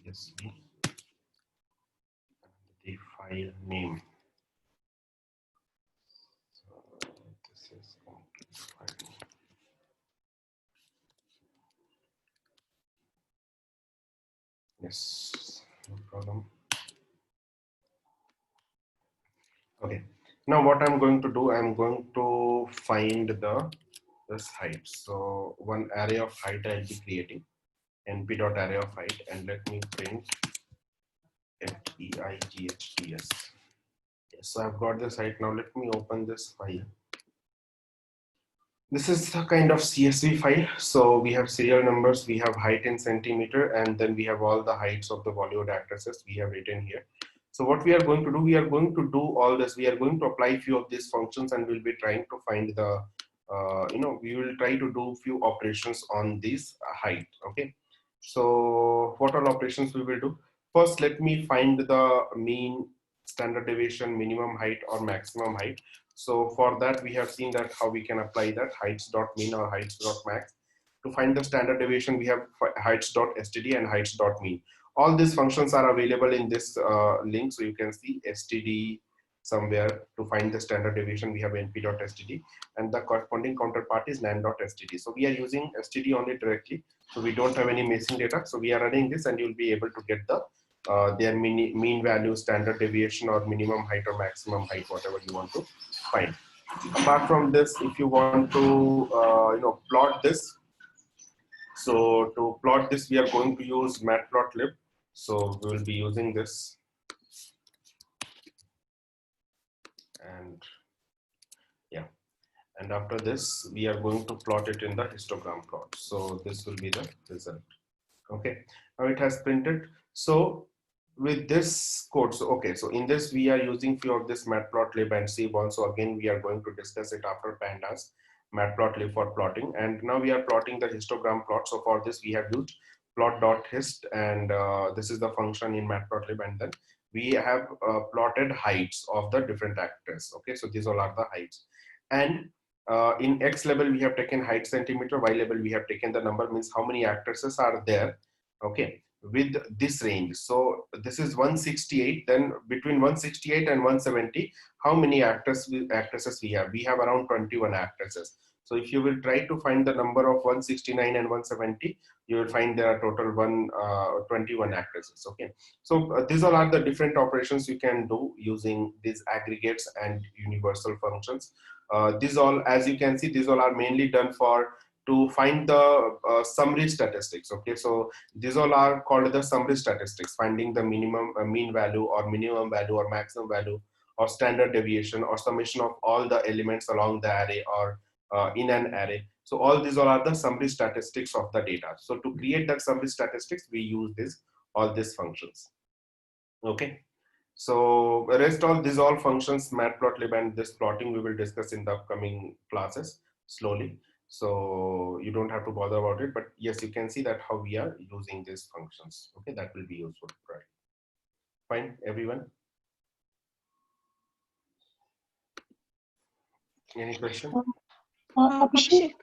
CSV and the file name. So this is file name. Yes, no problem. Okay. Now what I'm going to do, I'm going to find this height. So one array of height I'll be creating, np.array of height, and let me print heights. Yes, so I've got this height. Now let me open this file. This is a kind of CSV file. So we have serial numbers, we have height in centimeter, and then we have all the heights of the Bollywood actresses we have written here. So what we are going to do, we are going to do all this. We are going to apply few of these functions, and we'll be trying to find the, we will try to do few operations on this height. Okay. So what all operations we will do? First, let me find the mean, standard deviation, minimum height or maximum height. So for that, we have seen that how we can apply that heights.mean or heights.max. To find the standard deviation, we have heights.std and heights.mean. All these functions are available in this link. So you can see std somewhere. To find the standard deviation, we have np.std, and the corresponding counterpart is nan.std. So we are using std only directly, so we don't have any missing data. So we are running this, and you'll be able to get the their mean value, standard deviation, or minimum height or maximum height, whatever you want to find. Apart from this, if you want to plot this, so to plot this, we are going to use Matplotlib. So we will be using this, and yeah, and after this, we are going to plot it in the histogram plot. So this will be the result. Okay, now it has printed. So with this code, so okay, so in this we are using few of this Matplotlib and Seaborn. So again, we are going to discuss it after pandas. Matplotlib for plotting, and now we are plotting the histogram plot. So for this we have used plot.hist, and this is the function in Matplotlib, and then we have plotted heights of the different actors. Okay, so these all are the heights, and in x level we have taken height centimeter, y level we have taken the number, means how many actresses are there, okay, with this range. So this is 168, then between 168 and 170, how many actresses we have? We have around 21 actresses. So if you will try to find the number of 169 and 170, you will find there are total 21 actresses. Okay, so these all are the different operations you can do using these aggregates and universal functions. These all, as you can see, these all are mainly done for to find the summary statistics. Okay, so these all are called the summary statistics, finding the minimum mean value or minimum value or maximum value or standard deviation or summation of all the elements along the array or in an array. So all these all are the summary statistics of the data. So to create that summary statistics, we use all these functions. Okay, so rest all these all functions, Matplotlib and this plotting, we will discuss in the upcoming classes slowly. So you don't have to bother about it, but yes, you can see that how we are using these functions. Okay, that will be useful, right? Fine, everyone. Any question? Abhishek,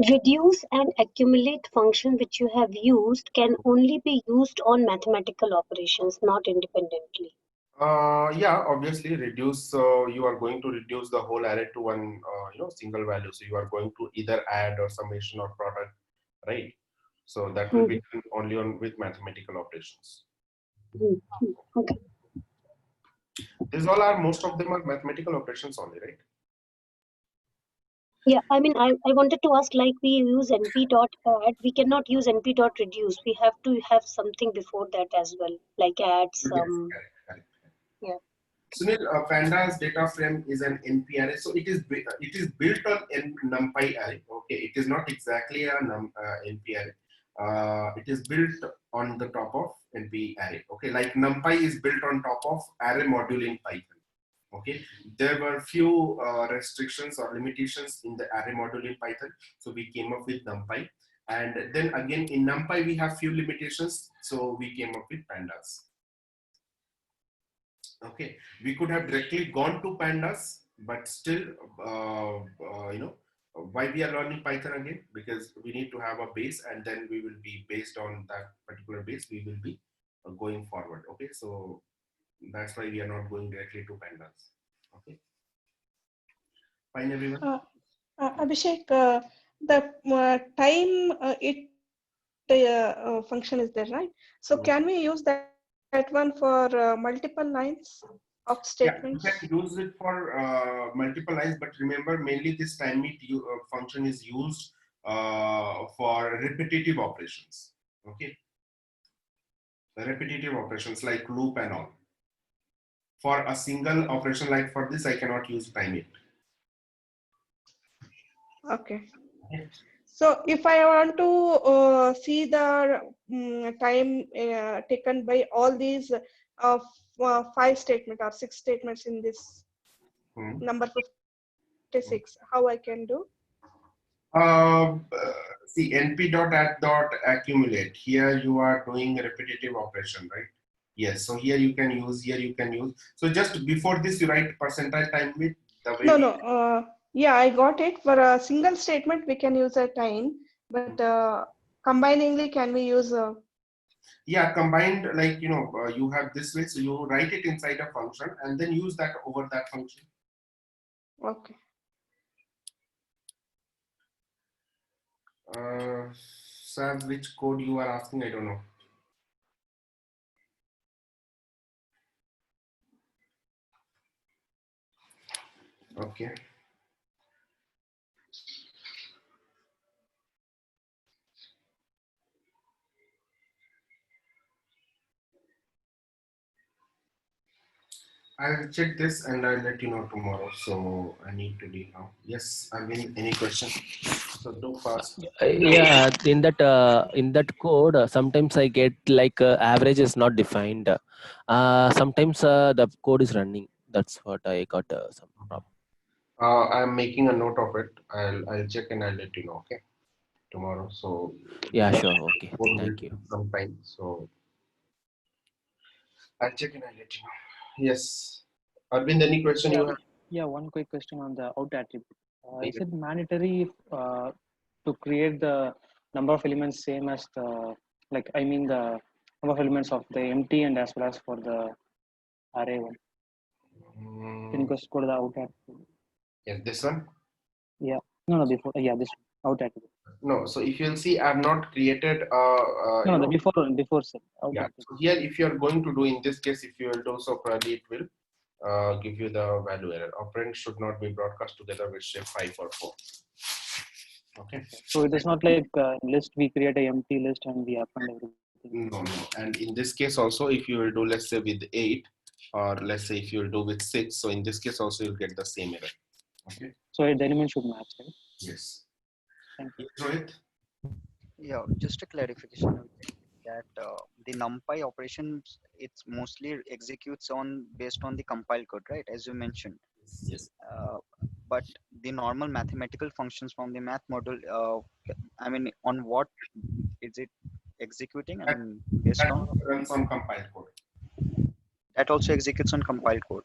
Reduce and accumulate function which you have used can only be used on mathematical operations, not independently. Yeah, obviously reduce. You are going to reduce the whole array to one, single value. So you are going to either add or summation or product, right? So that will be done only with mathematical operations. Okay. These all are, most of them are mathematical operations only, right? Yeah, I mean, I wanted to ask, like we use np dot add, we cannot use np dot reduce. We have to have something before that as well, like add some. Yes, correct. Yeah. Sunil, pandas data frame is an NP array, so it is built on NumPy array. Okay, it is not exactly a NP array. It is built on the top of NP array. Okay, like NumPy is built on top of array module in Python. Okay, there were few restrictions or limitations in the array module in Python, so we came up with NumPy. And then again in NumPy we have few limitations, so we came up with pandas. Okay, we could have directly gone to pandas, but still, why we are learning Python again? Because we need to have a base, and then we will be based on that particular base, we will be going forward. Okay, so that's why we are not going directly to pandas. Okay, fine, everyone. Abhishek, the time function is there, right? So can we use that one for multiple lines of statements? Yeah, you can use it for multiple lines, but remember, mainly this time function is used for repetitive operations. Okay, the repetitive operations like loop and all. For a single operation like for this, I cannot use time it. Okay. So if I want to see the time taken by all these 5 statements or 6 statements in this number 56, how I can do? See, np.add.accumulate. Here you are doing a repetitive operation, right? Yes. So here you can use. So just before this, you write percentile time width. No. Yeah, I got it. For a single statement, we can use a time, but Combiningly, can we use Yeah, combined, like, you have this way, so you write it inside a function and then use that over that function. okay. Sir, which code you are asking? I don't know. Okay. I'll check this and I'll let you know tomorrow. So I need to leave now. Yes, Arvind, any question? So do fast. Yeah, in that code, sometimes I get like average is not defined. Sometimes the code is running. That's what I got some problem. I'm making a note of it. I'll check and I'll let you know. Okay, tomorrow. So Yeah, because sure. Okay. code will Thank you. take some time. So I'll check and I'll let you know. Yes, Arvind, any question Yeah, you have? yeah. One quick question on the out attribute. Is Yeah. it mandatory to create the number of elements same as the I mean the number of elements of the empty and as well as for the array one? Can you just go to the out attribute? Yes, this one. Yeah. No, before. Yeah, this one, out attribute. No, so if you'll see, I've not created, No, the before one, before set out yeah. attribute. So here, if you're going to do in this case, if you will do so, probably it will give you the value error. Operand should not be broadcast together with shape 5 or 4. Okay. So it is not like list. We create a empty list and we append everything. No, no. And in this case also, if you will do, let's say with 8, or let's say if you will do with 6, so in this case also you'll get the same error. Okay. So the element should match, right? Yes. Thank you. Rohit? Yeah, just a clarification that the NumPy operations it's mostly executes on based on the compile code, right? As you mentioned. Yes. But the normal mathematical functions from the math module, I mean, on what is it executing? I mean, based That on runs on compiled code. that also executes on compiled code.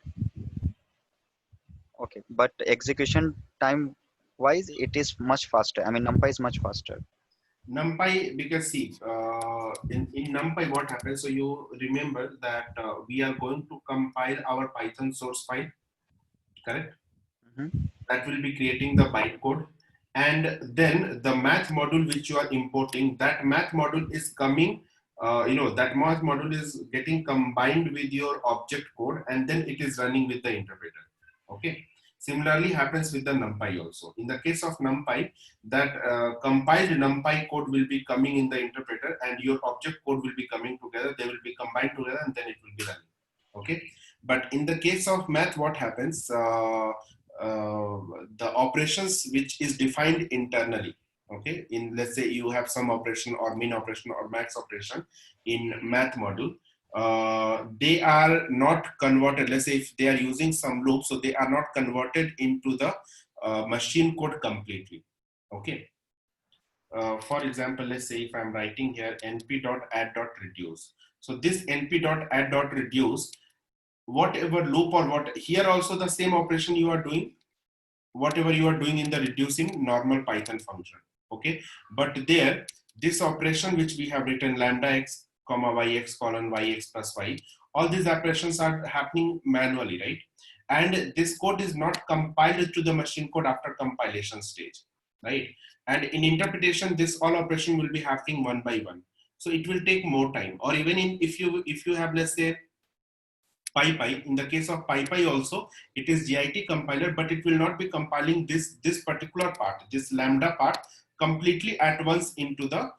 Okay, but execution time wise, it is much faster. I mean, NumPy is much faster. NumPy, because see, in NumPy what happens, so you remember that we are going to compile our Python source file, correct? That will be creating the bytecode, and then the math module which you are importing, that math module is coming, that math module is getting combined with your object code, and then it is running with the interpreter. Okay. Similarly happens with the NumPy also. In the case of NumPy, that compiled NumPy code will be coming in the interpreter and your object code will be coming together. They will be combined together and then it will be running. Okay. But in the case of math, what happens? The operations which is defined internally. Okay. In, let's say you have some operation or min operation or max operation in math module. They are not converted. Let's say if they are using some loop, so they are not converted into the machine code completely. Okay. For example, let's say if I'm writing here np.add.reduce. So this np.add.reduce, whatever loop or what, here also the same operation you are doing, whatever you are doing in the reducing normal Python function. Okay. But there, this operation which we have written lambda x comma yx colon yx plus y, all these operations are happening manually, right? And this code is not compiled to the machine code after compilation stage, right? And in interpretation, this all operation will be happening one by one. So it will take more time. Or even if you have, let's say, PyPy, in the case of PyPy also, it is GIT compiler, but it will not be compiling this particular part, this lambda part, completely at once into the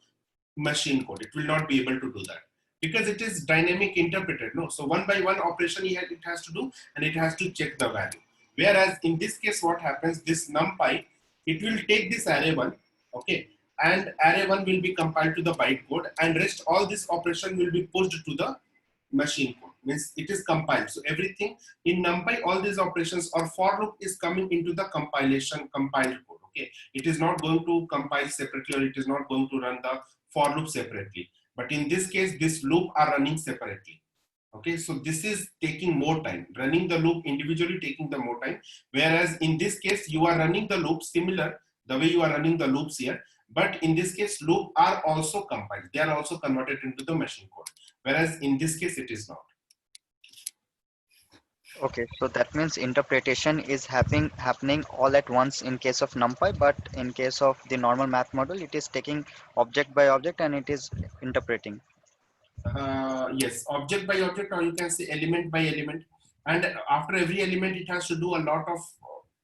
machine code. It will not be able to do that because it is dynamic interpreted. No, so one by one operation it has to do, and it has to check the value. Whereas in this case, what happens? This NumPy, it will take this array one, okay, and array one will be compiled to the bytecode, and rest all this operation will be pushed to the machine code. Means it is compiled. So everything in NumPy, all these operations or for loop is coming into the compilation compiled code. Okay, it is not going to compile separately, or it is not going to run the for loop separately. But in this case, this loop are running separately. Okay, so this is taking more time. Running the loop individually taking the more time. Whereas in this case, you are running the loop similar the way you are running the loops here, But in this case, loop are also compiled. They are also converted into the machine code. Whereas in this case, it is not. Okay, so that means interpretation is happening all at once in case of NumPy, but in case of the normal math model, it is taking object by object and it is interpreting. Yes, object by object, or you can say element by element. And after every element, it has to do a lot of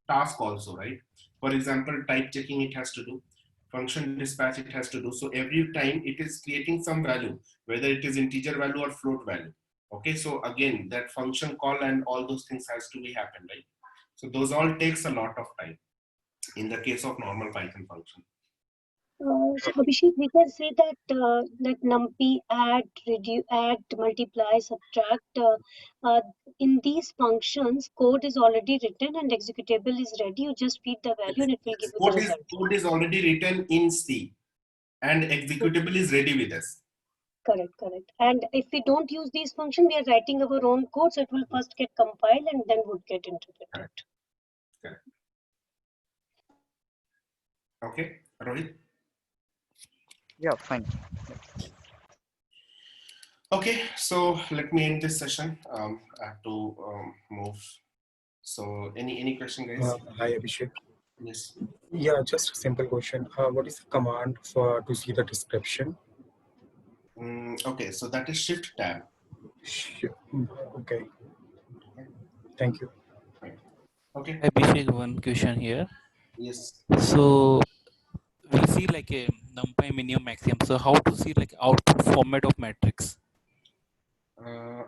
task also, right? For example, type checking it has to do, function dispatch it has to do. So every time it is creating some value, whether it is integer value or float value. Okay, so again, that function call and all those things has to be happen, right? So those all takes a lot of time in the case of normal Python function. So Abhishek, we can say that that numpy, add, reduce, add, multiply, subtract. In these functions, code is already written and executable is ready. You just feed the value and it will give you the result. Code is already written in C and executable is ready with us. Correct, correct. And if we don't use these functions, we are writing our own code, so it will first get compiled and then would get interpreted. Correct. Correct. Okay, Rohit? Yeah, fine. Okay, so let me end this session. I have to move. So any question, guys? Hi, Abhishek. Yes. Yeah, just a simple question. What is the command for to see the description? Okay, so that is Shift Tab. Okay. Thank you. Okay. Abhishek, one question here. Yes. So we see like a NumPy minimum maximum. So how to see like output format of matrix?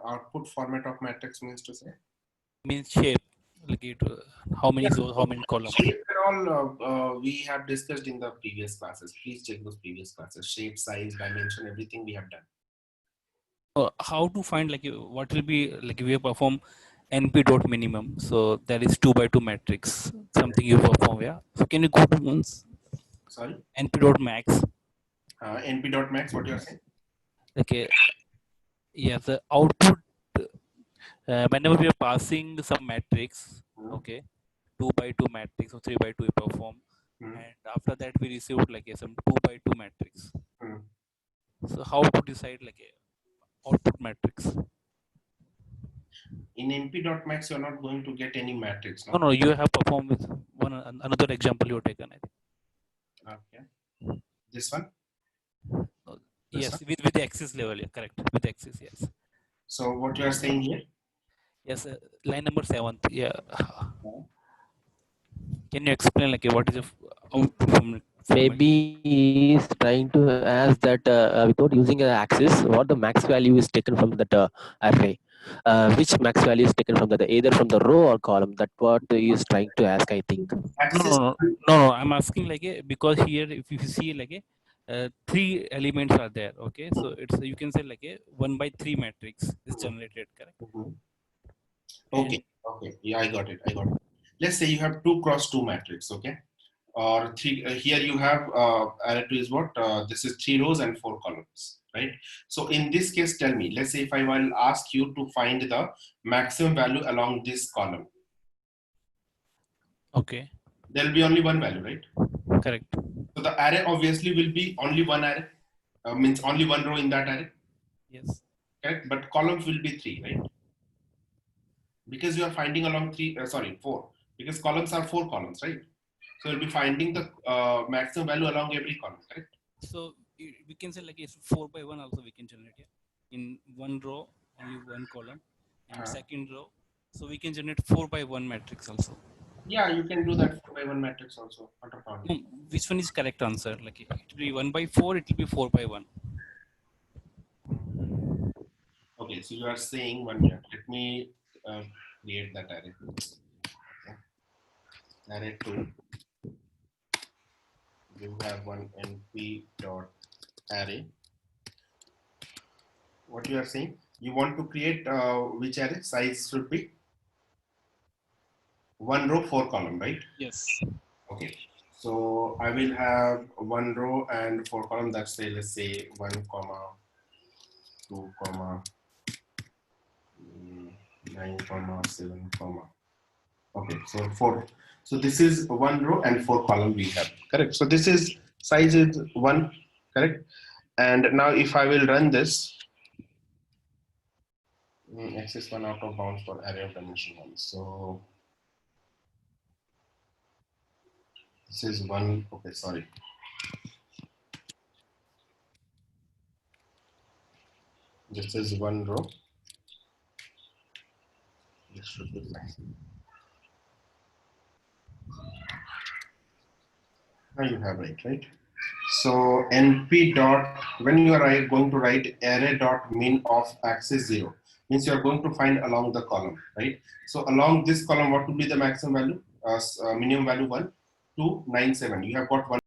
Output format of matrix means to say? Means shape. Like it, how many rows, how many columns? Shape and all we have discussed in the previous classes. Please check those previous classes. Shape, size, dimension, everything we have done. How to find like what will be like we perform np dot minimum. So that is 2 by 2 matrix. Something you perform, yeah. So can you go to once? Sorry. np dot max. np dot max. What you are saying? Okay. Yeah, the output. Whenever we are passing some matrix, okay, 2 by 2 matrix or 3 by 2 we perform, and after that we receive like some 2 by 2 matrix. So how to decide like a output matrix? In np.max, you're not going to get any matrix. No, you have performed with another example you taken, I think. Okay. This one? Yes, with the axis level, yeah, correct. With the axis, yes. So what you are saying here? Yes, line number 7. Yeah. Can you explain like what is the output from? Maybe he is trying to ask that without using an axis, what the max value is taken from that array. Which max value is taken from that, either from the row or column. That's what he is trying to ask, I think. No. I'm asking like because here if you see like 3 elements are there. Okay, so it's you can say like a 1 by 3 matrix is generated, correct? Okay. Okay. Yeah, I got it. Let's say you have 2 cross 2 matrix. Okay. Or 3. Here you have array 2 is what? This is 3 rows and 4 columns. Right. So in this case, tell me. Let's say if I will ask you to find the maximum value along this column. Okay. There will be only one value, right? Correct. So the array obviously will be only one array, means only one row in that array. Yes. Correct, but columns will be 3, right? Because you are finding along 4, because columns are 4 columns, right? So you'll be finding the maximum value along every column, correct? So we can say like it's 4 by 1 also we can generate here. In one row, only one column, and second row. So we can generate 4 by 1 matrix also. Yeah, you can do that 4 by 1 matrix also, not a problem. No, which one is correct answer? Like it will be 1 by 4, it will be 4 by 1. Okay, so you are saying 1 minute. Let me create that array. Okay. Array 2. You have one np dot array. What you are saying? You want to create which array? Size should be 1 row 4 column, right? Yes. Okay. So I will have 1 row and 4 column. That's say let's say 1 comma 2 comma 9 comma 7 comma. Okay, so 4. So this is 1 row and 4 column we have. Correct. So this is size is 1, correct? And now if I will run this, x is 1 out of bounds for array of dimension 1. So this is 1, okay, sorry. This is 1 row. This should be fine. Now you have it, right? So np dot, when you are going to write array dot min of axis 0, means you are going to find along the column, right? So along this column, what will be the maximum value? Minimum value 1, 2, 9, 7. You have got 1.